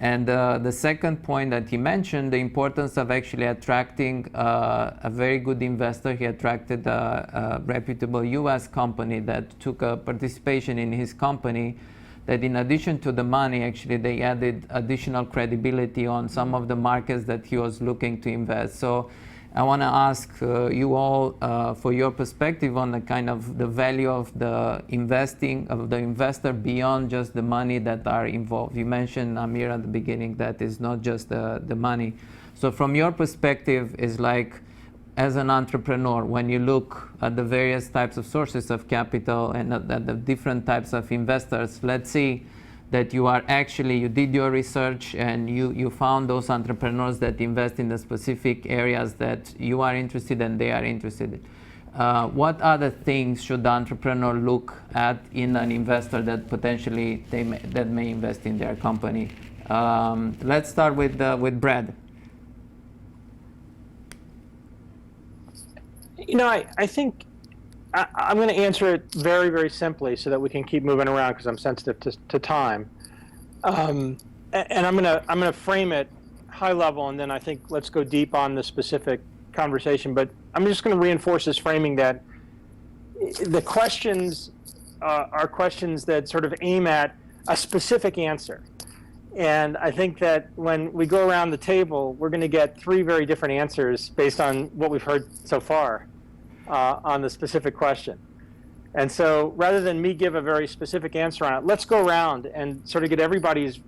[SPEAKER 2] And the second point that he mentioned, the importance of actually attracting a very good investor. He attracted a reputable US company that took a participation in his company, that in addition to the money, actually they added additional credibility on some of the markets that he was looking to invest. So I want to ask you all for your perspective on the kind of the value of the investing of the investor beyond just the money that are involved. You mentioned, Amir, at the beginning that it's not just the money. So from your perspective, is like as an entrepreneur, when you look at the various types of sources of capital and at the different types of investors, let's see that you did your research and you found those entrepreneurs that invest in the specific areas that you are interested and they are interested in. What other things should the entrepreneur look at in an investor that potentially that may invest in their company? Let's start with Brad.
[SPEAKER 5] I think I'm going to answer it very, very simply so that we can keep moving around because I'm sensitive to time. And I'm going to frame it high level, and then I think let's go deep on the specific conversation. But I'm just going to reinforce this framing that the questions are questions that sort of aim at a specific answer. And I think that when we go around the table, we're going to get three very different answers based on what we've heard so far on the specific question. And so rather than me give a very specific answer on it, let's go around and sort of get everybody's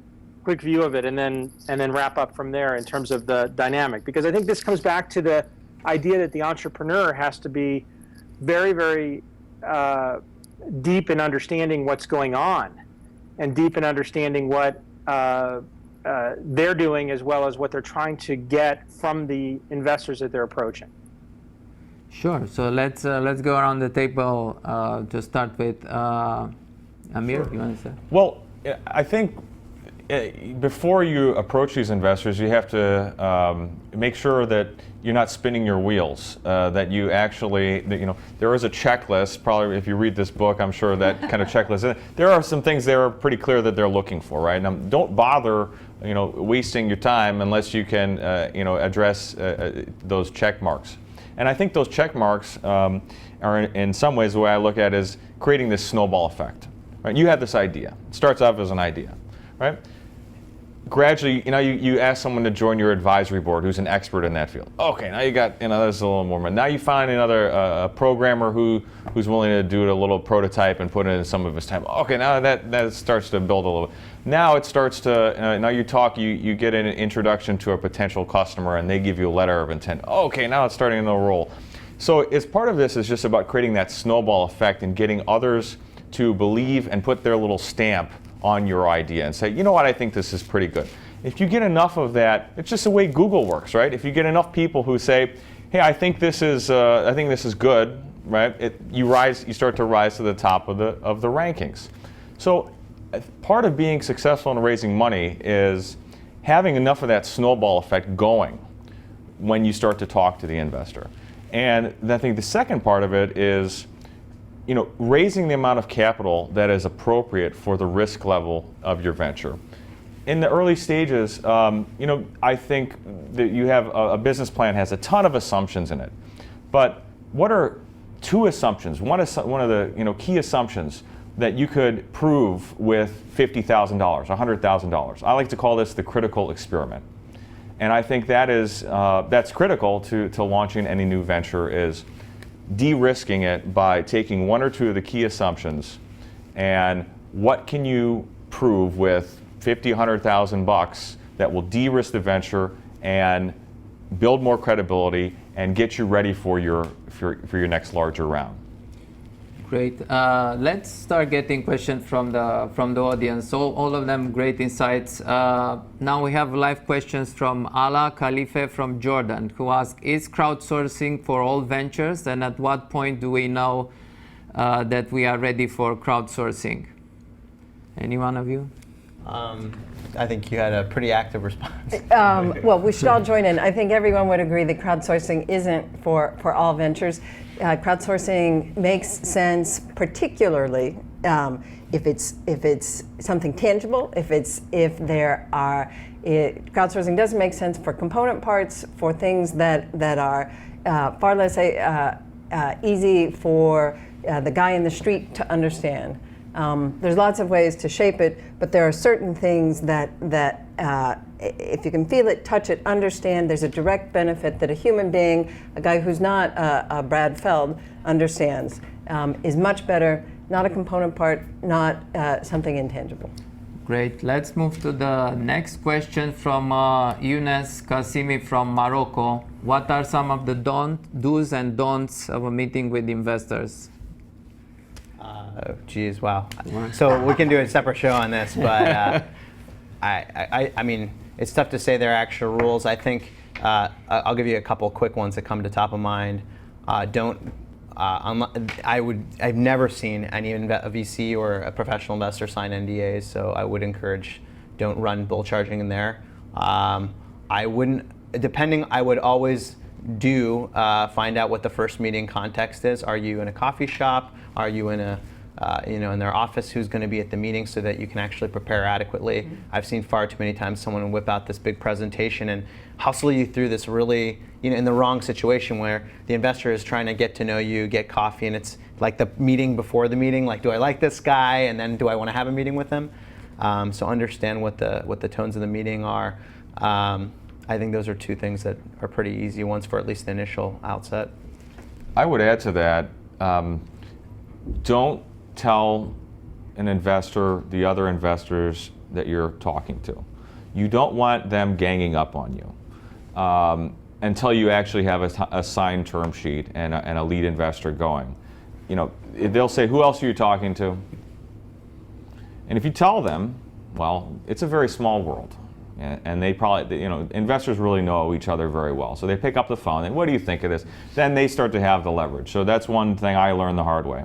[SPEAKER 5] quick view of it and then wrap up from there in terms of the dynamic. Because I think this comes back to the idea that the entrepreneur has to be very, very deep in understanding what's going on and deep in understanding what they're doing as well as what they're trying to get from the investors that they're approaching.
[SPEAKER 2] Sure. So let's go around the table to start with Amir.
[SPEAKER 8] Sure.
[SPEAKER 2] You want to say?
[SPEAKER 8] Well, I think before you approach these investors, you have to make sure that you're not spinning your wheels. That you actually, there is a checklist. Probably, if you read this book, I'm sure that kind of checklist. There are some things there are pretty clear that they're looking for, right? Now, don't bother, wasting your time unless you can, address those check marks. And I think those check marks are, in some ways, the way I look at it is creating this snowball effect. Right? You have this idea. It starts off as an idea, right? Gradually, you ask someone to join your advisory board who's an expert in that field. Okay, now you got, there's a little more. Now you find another programmer who's willing to do a little prototype and put in some of his time. Okay, now that starts to build a little. Now it starts to, now you get an introduction to a potential customer and they give you a letter of intent. Okay, now it's starting to roll. So as part of this is just about creating that snowball effect and getting others to believe and put their little stamp on your idea and say, you know what, I think this is pretty good. If you get enough of that, it's just the way Google works, right? If you get enough people who say, hey, I think this is good, right? You start to rise to the top of the rankings. So part of being successful in raising money is having enough of that snowball effect going when you start to talk to the investor. And I think the second part of it is raising the amount of capital that is appropriate for the risk level of your venture. In the early stages, I think that you have a business plan has a ton of assumptions in it. But what are two assumptions? One of the key assumptions that you could prove with $50,000, $100,000. I like to call this the critical experiment. And I think that's critical to launching any new venture, is de-risking it by taking one or two of the key assumptions and what can you prove with $50,000, $100,000 that will de-risk the venture and build more credibility and get you ready for your next larger round.
[SPEAKER 2] Great. Let's start getting questions from the audience. All of them great insights. Now we have live questions from Ala Khalife from Jordan, who asks, is crowdsourcing for all ventures, and at what point do we know that we are ready for crowdsourcing? Any one of you?
[SPEAKER 7] I think you had a pretty active response.
[SPEAKER 6] Well, we should all join in. I think everyone would agree that crowdsourcing isn't for all ventures. Crowdsourcing makes sense, particularly if it's something tangible. Crowdsourcing doesn't make sense for component parts, for things that are far less easy for the guy in the street to understand. There's lots of ways to shape it, but there are certain things that if you can feel it, touch it, understand, there's a direct benefit that a human being, a guy who's not a Brad Feld, understands, is much better, not a component part, not something intangible.
[SPEAKER 2] Great. Let's move to the next question from Younes Kasimi from Morocco. What are some of the do's and don'ts of a meeting with investors?
[SPEAKER 7] Geez, wow. So we can do a separate show on this, but I mean, it's tough to say there are actual rules. I think I'll give you a couple quick ones that come to top of mind. I've never seen any a VC or a professional investor sign NDAs, so I would encourage, don't run bull charging in there. I would always find out what the first meeting context is. Are you in a coffee shop? Are you in in their office? Who's going to be at the meeting, so that you can actually prepare adequately? Mm-hmm. I've seen far too many times someone whip out this big presentation and hustle you through this really, in the wrong situation, where the investor is trying to get to know you, get coffee, and it's like the meeting before the meeting. Like, do I like this guy? And then do I want to have a meeting with him? So understand what the tones of the meeting are. I think those are two things that are pretty easy ones for at least the initial outset.
[SPEAKER 8] I would add to that, don't tell an investor, the other investors that you're talking to. You don't want them ganging up on you until you actually have a signed term sheet and a lead investor going. They'll say, who else are you talking to? And if you tell them, well, it's a very small world. And they probably, investors really know each other very well. So they pick up the phone and, what do you think of this? Then they start to have the leverage. So that's one thing I learned the hard way.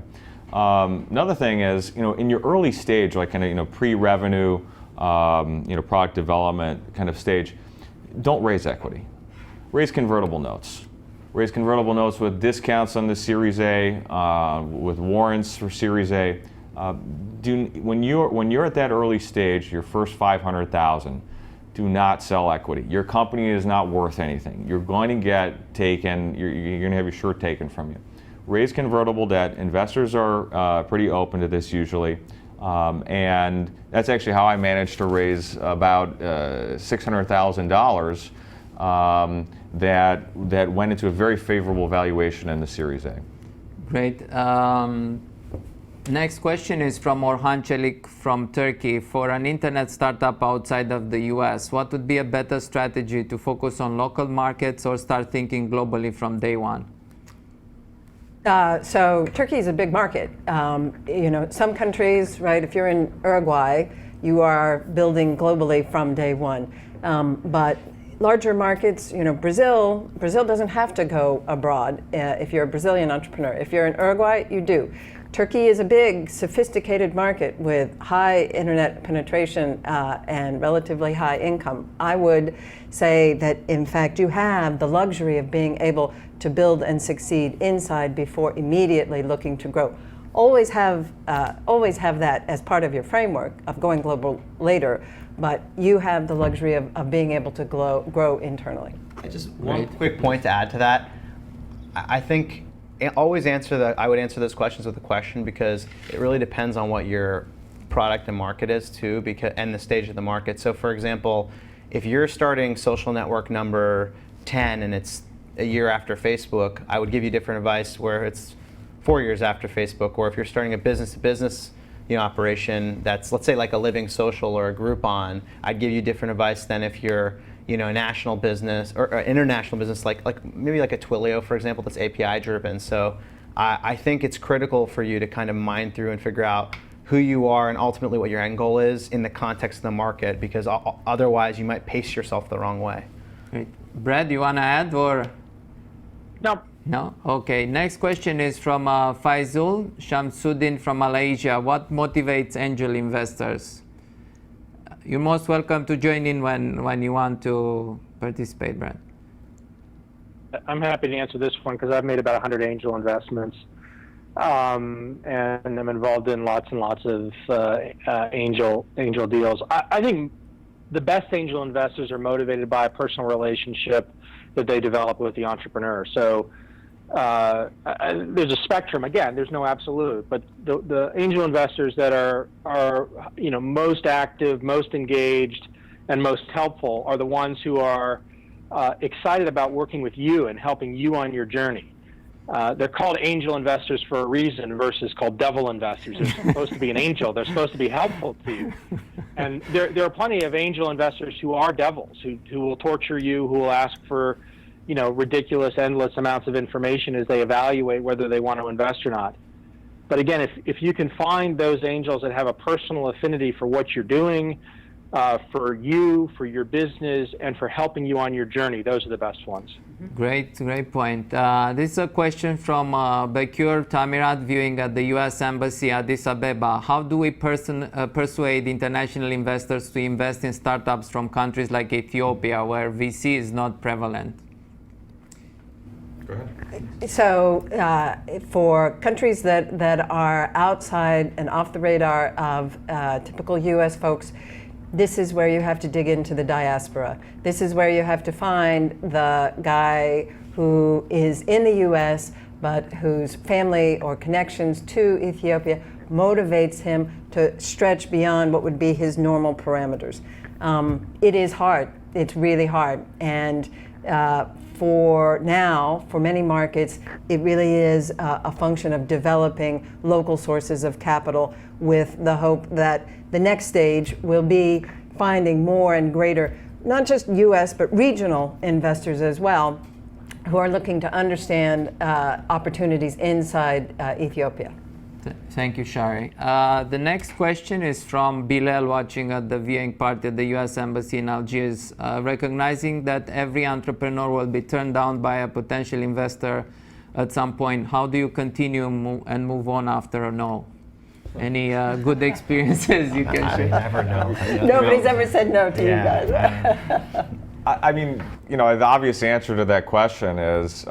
[SPEAKER 8] Another thing is, in your early stage, like kind of, pre-revenue, product development kind of stage, don't raise equity. Raise convertible notes. Raise convertible notes with discounts on the Series A, with warrants for Series A. When you're at that early stage, your first 500,000, do not sell equity. Your company is not worth anything. You're going to get taken. You're going to have your shirt taken from you. Raise convertible debt. Investors are pretty open to this usually, and that's actually how I managed to raise about $600,000 that went into a very favorable valuation in the Series A.
[SPEAKER 2] Great. Next question is from Orhan Çelik from Turkey. For an internet startup outside of the US, what would be a better strategy, to focus on local markets or start thinking globally from day one?
[SPEAKER 6] So Turkey is a big market. Some countries, right, if you're in Uruguay, you are building globally from day one. But larger markets, Brazil doesn't have to go abroad if you're a Brazilian entrepreneur. If you're in Uruguay, you do. Turkey is a big, sophisticated market with high internet penetration and relatively high income. I would say that, in fact, you have the luxury of being able to build and succeed inside before immediately looking to grow. always have that as part of your framework of going global later, but you have the luxury of being able to grow internally.
[SPEAKER 7] Just one quick point to add to that. I think I would answer those questions with a question, because it really depends on what your product and market is too, and the stage of the market. So for example, if you're starting social network number 10 and it's a year after Facebook, I would give you different advice where it's 4 years after Facebook. Or if you're starting a business-to-business operation that's, let's say, like a Living Social or a Groupon, I'd give you different advice than if you're a national business or international business, like maybe like a Twilio, for example, that's API driven. So I think it's critical for you to kind of mine through and figure out who you are and ultimately what your end goal is in the context of the market, because otherwise you might pace yourself the wrong way.
[SPEAKER 2] Great. Brad, you want to add or?
[SPEAKER 5] No.
[SPEAKER 2] No? Okay. Next question is from Faizul Shamsuddin from Malaysia. What motivates angel investors? You're most welcome to join in when you want to participate, Brad.
[SPEAKER 5] I'm happy to answer this one because I've made about 100 angel investments, and I'm involved in lots and lots of angel deals. I think the best angel investors are motivated by a personal relationship that they develop with the entrepreneur. So there's a spectrum. Again, there's no absolute, but the angel investors that are most active, most engaged, and most helpful are the ones who are excited about working with you and helping you on your journey. They're called angel investors for a reason versus called devil investors. They're supposed to be an angel. They're supposed to be helpful to you. And there are plenty of angel investors who are devils, who will torture you, who will ask for ridiculous, endless amounts of information as they evaluate whether they want to invest or not. But again, if you can find those angels that have a personal affinity for what you're doing, for you, for your business, and for helping you on your journey, those are the best ones.
[SPEAKER 2] Great point. This is a question from Bakure Tamirat viewing at the U.S. Embassy, Addis Abeba. How do we persuade international investors to invest in startups from countries like Ethiopia, where VC is not prevalent?
[SPEAKER 8] Go ahead.
[SPEAKER 6] So for countries that are outside and off the radar of typical U.S. folks, this is where you have to dig into the diaspora. This is where you have to find the guy who is in the U.S. but whose family or connections to Ethiopia motivates him to stretch beyond what would be his normal parameters. It is hard. It's really hard. And for many markets, it really is a function of developing local sources of capital with the hope that the next stage will be finding more and greater, not just U.S., but regional investors as well, who are looking to understand opportunities inside Ethiopia.
[SPEAKER 2] Thank you, Shari. The next question is from Bilal, watching at the viewing party at the U.S. Embassy in Algiers. Recognizing that every entrepreneur will be turned down by a potential investor at some point, how do you continue and move on after a no? Any good experiences you can share?
[SPEAKER 7] I never know.
[SPEAKER 6] Nobody's ever said no to you guys.
[SPEAKER 8] I mean, the obvious answer to that question is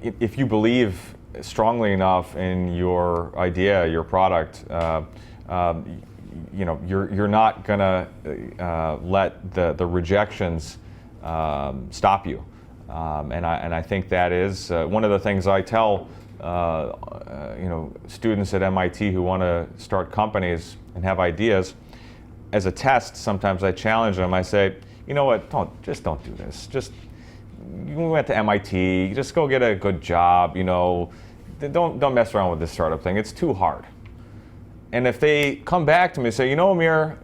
[SPEAKER 8] if you believe strongly enough in your idea, your product, you're not gonna let the rejections stop you. And I think that is one of the things I tell students at MIT who want to start companies and have ideas. As a test, sometimes I challenge them. I say, you know what? Don't do this. You went to MIT. Just go get a good job. Don't mess around with this startup thing. It's too hard. And if they come back to me and say, Amir,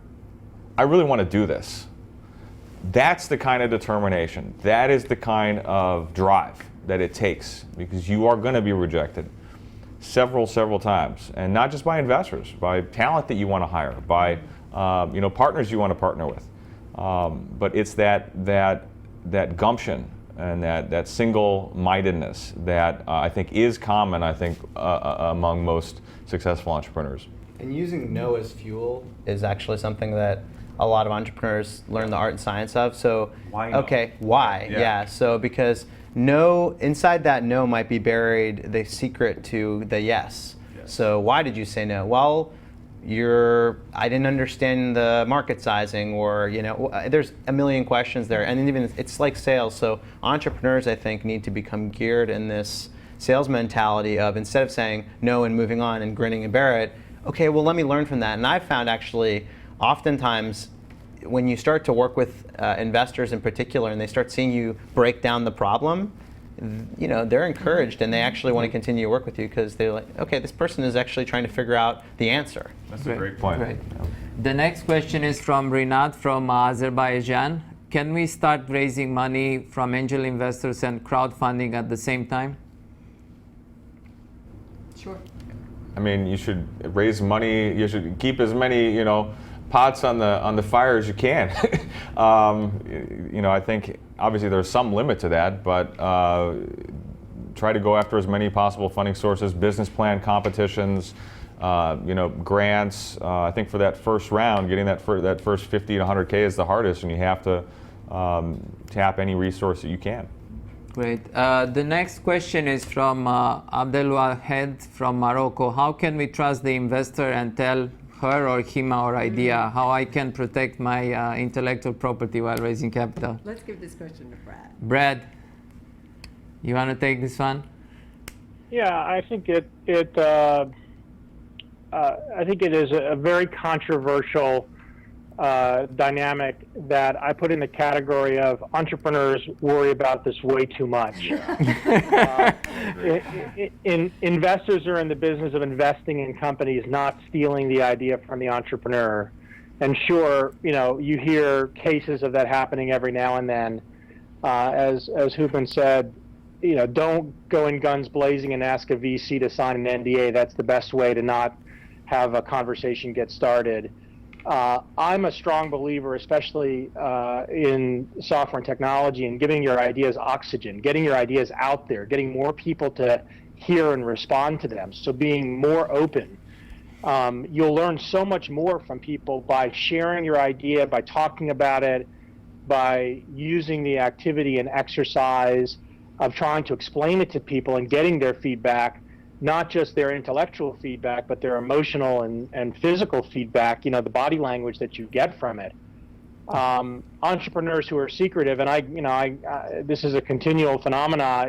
[SPEAKER 8] I really want to do this. That's the kind of determination. That is the kind of drive that it takes, because you are going to be rejected several times, and not just by investors, by talent that you want to hire, by partners you want to partner with. But it's that gumption and that single-mindedness that I think is common, among most successful entrepreneurs.
[SPEAKER 7] And using no as fuel is actually something that a lot of entrepreneurs learn the art and science of. So,
[SPEAKER 8] why no?
[SPEAKER 7] Okay, why? Yeah. So because no, inside that no might be buried the secret to the yes. So why did you say no? Well, I didn't understand the market sizing, or there's a million questions there, and even it's like sales. So entrepreneurs, I think, need to become geared in this sales mentality of, instead of saying no and moving on and grinning and bear it, okay, well, let me learn from that. And I've found actually, oftentimes, when you start to work with investors in particular, and they start seeing you break down the problem, they're encouraged, and they actually want to continue to work with you because they're like, okay, this person is actually trying to figure out the answer.
[SPEAKER 8] That's a great point.
[SPEAKER 2] Great. The next question is from Rinat from Azerbaijan. Can we start raising money from angel investors and crowdfunding at the same time?
[SPEAKER 6] Sure.
[SPEAKER 8] I mean, you should raise money. You should keep as many, pots on the fire as you can. I think obviously there's some limit to that, but try to go after as many possible funding sources, business plan competitions, grants. I think for that first round, getting that first 50 to 100K is the hardest, and you have to tap any resource that you can.
[SPEAKER 2] Great. The next question is from Abdelwahed from Morocco. How can we trust the investor and tell her or him our idea, how I can protect my intellectual property while raising capital?
[SPEAKER 6] Let's give this question to Brad.
[SPEAKER 2] Brad, you want to take this one?
[SPEAKER 5] Yeah, I think it is a very controversial dynamic that I put in the category of entrepreneurs worry about this way too much. Investors are in the business of investing in companies, not stealing the idea from the entrepreneur. And sure, you hear cases of that happening every now and then. As Hoopan said, don't go in guns blazing and ask a VC to sign an NDA. That's the best way to not have a conversation get started. I'm a strong believer, especially in software and technology, and giving your ideas oxygen, getting your ideas out there, getting more people to hear and respond to them. So being more open. You'll learn so much more from people by sharing your idea, by talking about it, by using the activity and exercise of trying to explain it to people and getting their feedback. Not just their intellectual feedback, but their emotional and physical feedback, the body language that you get from it. Entrepreneurs who are secretive, and this is a continual phenomena,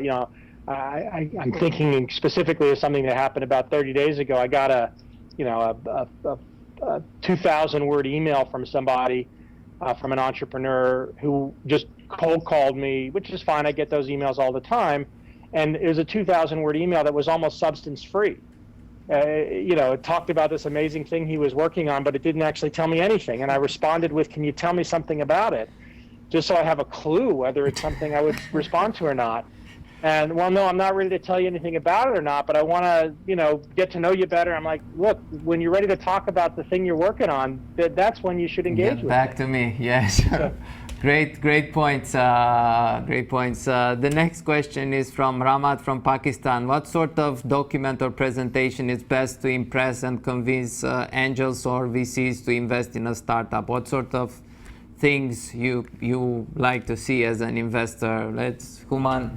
[SPEAKER 5] I'm thinking specifically of something that happened about 30 days ago. I got a 2,000 word email from somebody, from an entrepreneur who just cold called me, which is fine. I get those emails all the time. And it was a 2,000 word email that was almost substance free. It talked about this amazing thing he was working on, but it didn't actually tell me anything. And I responded with, can you tell me something about it? Just so I have a clue whether it's something I would respond to or not. And, well, no, I'm not ready to tell you anything about it or not, but I want to, get to know you better. I'm like, look, when you're ready to talk about the thing you're working on, that's when you should engage with me.
[SPEAKER 2] Back to me, yes. So, Great points. Great points. The next question is from Ramat from Pakistan. What sort of document or presentation is best to impress and convince angels or VCs to invest in a startup? What sort of things you like to see as an investor? Hooman.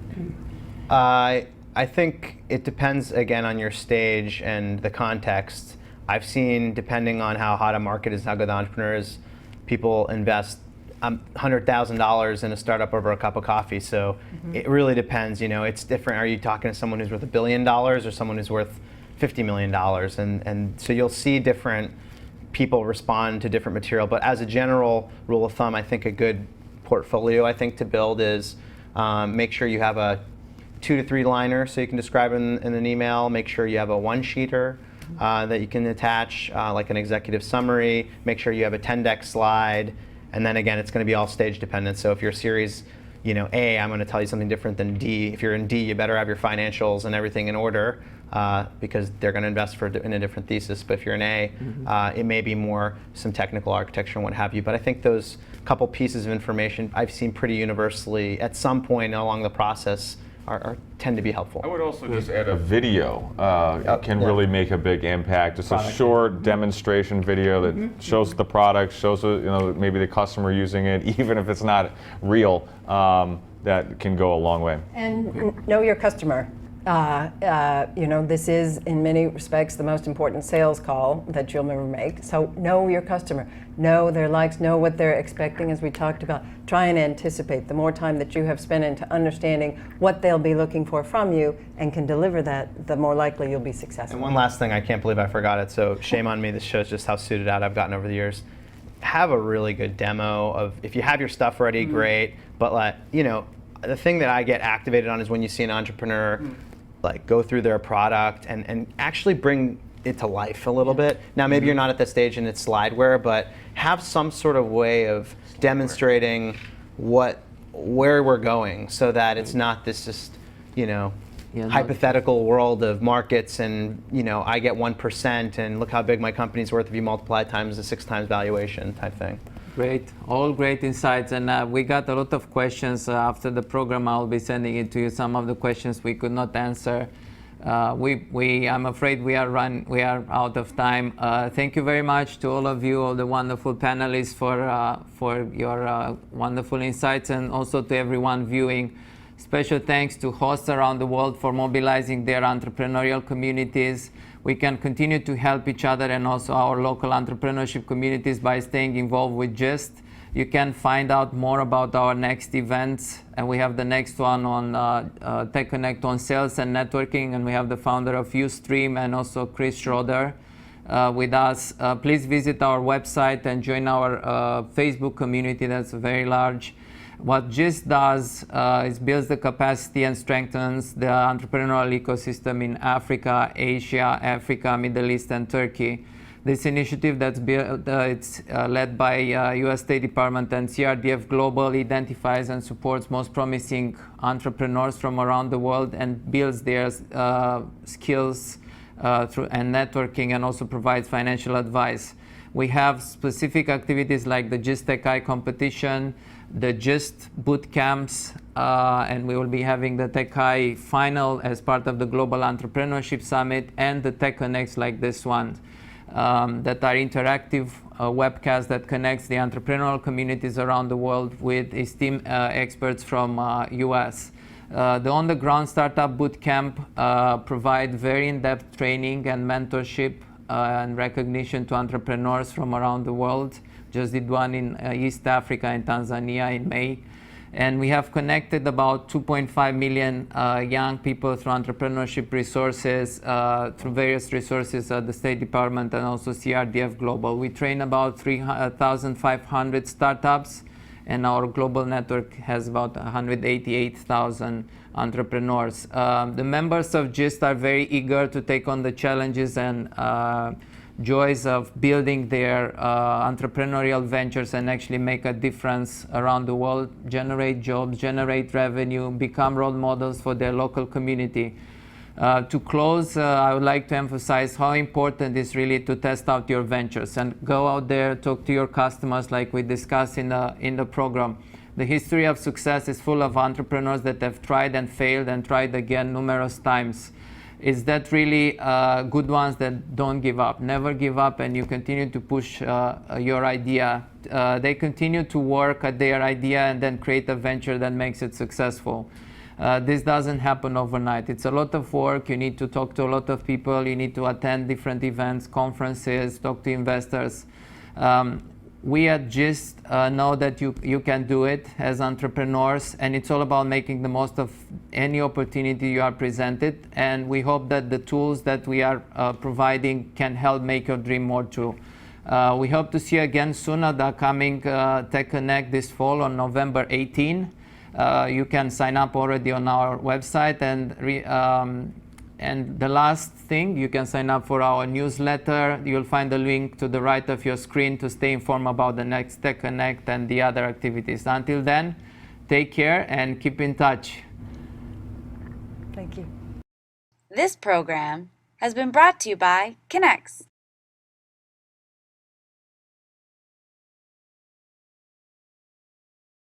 [SPEAKER 7] I think it depends again on your stage and the context. I've seen, depending on how hot a market is, how good the entrepreneur is, people invest $100,000 in a startup over a cup of coffee. So it really depends. It's different. Are you talking to someone who's worth $1 billion or someone who's worth $50 million? And so you'll see different people respond to different material. But as a general rule of thumb, I think a good portfolio to build is make sure you have a 2 to 3 liner so you can describe in an email. Make sure you have a 1-sheeter that you can attach, like an executive summary. Make sure you have a 10-deck slide. And then again, it's going to be all stage dependent. So if you're series, A, I'm going to tell you something different than D. If you're in D, you better have your financials and everything in order because they're going to invest in a different thesis. But if you're in A, it may be more some technical architecture and what have you. But I think those couple pieces of information I've seen pretty universally at some point along the process tend to be helpvel.
[SPEAKER 8] I would also just add a video can really make a big impact. Just a short demonstration video that shows the product, shows maybe the customer using it, even if it's not real. That can go a long way.
[SPEAKER 6] And know your customer. This is in many respects the most important sales call that you'll ever make. So know your customer, know their likes, know what they're expecting, as we talked about. Try and anticipate. The more time that you have spent into understanding what they'll be looking for from you and can deliver that, the more likely you'll be successful.
[SPEAKER 7] And one last thing, I can't believe I forgot it, so shame on me. This shows just how suited out I've gotten over the years. Have a really good demo of, if you have your stuff ready, great, but the thing that I get activated on is when you see an entrepreneur go through their product and actually bring it to life a little bit. Now maybe you're not at that stage and it's slideware, but have some sort of way of demonstrating where we're going, so that it's not this just hypothetical world of markets and I get 1% and look how big my company's worth if you multiply it times the 6 times valuation type thing.
[SPEAKER 2] Great, all great insights, and we got a lot of questions after the program. I'll be sending it to you. Some of the questions we could not answer. I'm afraid we are out of time. Thank you very much to all of you, all the wonderful panelists, for your wonderful insights, and also to everyone viewing. Special thanks to hosts around the world for mobilizing their entrepreneurial communities. We can continue to help each other and also our local entrepreneurship communities by staying involved with GIST. You can find out more about our next events, and we have the next one on TechConnect on sales and networking, and we have the founder of Ustream and also Chris Schroeder with us. Please visit our website and join our Facebook community that's very large. What GIST does is builds the capacity and strengthens the entrepreneurial ecosystem in Africa, Asia, Middle East, and Turkey. This initiative that's it's led by U.S. State Department and CRDF Global identifies and supports most promising entrepreneurs from around the world and builds their skills through networking, and also provides financial advice. We have specific activities like the GIST TechEye competition, the GIST boot camps, and we will be having the TechEye final as part of the Global Entrepreneurship Summit, and the TechConnects like this one that are interactive webcasts that connects the entrepreneurial communities around the world with esteemed experts from US. The on-the-ground startup bootcamp provide very in-depth training and mentorship and recognition to entrepreneurs from around the world. Just did one in East Africa, in Tanzania in May. And we have connected about 2.5 million young people through entrepreneurship resources, through various resources at the State Department and also CRDF Global. We train about 3,500 startups, and our global network has about 188,000 entrepreneurs. The members of GIST are very eager to take on the challenges and joys of building their entrepreneurial ventures and actually make a difference around the world, generate jobs, generate revenue, become role models for their local community. To close, I would like to emphasize how important it is really to test out your ventures and go out there, talk to your customers like we discussed in the program. The history of success is full of entrepreneurs that have tried and failed and tried again numerous times. Is that really good ones that don't give up, never give up, and you continue to push your idea. They continue to work at their idea and then create a venture that makes it successful. This doesn't happen overnight. It's a lot of work. You need to talk to a lot of people. You need to attend different events, conferences, talk to investors. We at GIST know that you can do it as entrepreneurs, and it's all about making the most of any opportunity you are presented. And we hope that the tools that we are providing can help make your dream more true. We hope to see you again soon at the upcoming TechConnect this fall on November 18. You can sign up already on our website, and the last thing, you can sign up for our newsletter. You'll find the link to the right of your screen to stay informed about the next TechConnect and the other activities. Until then, take care and keep in touch.
[SPEAKER 6] Thank you.
[SPEAKER 9] This program has been brought to you by Connex.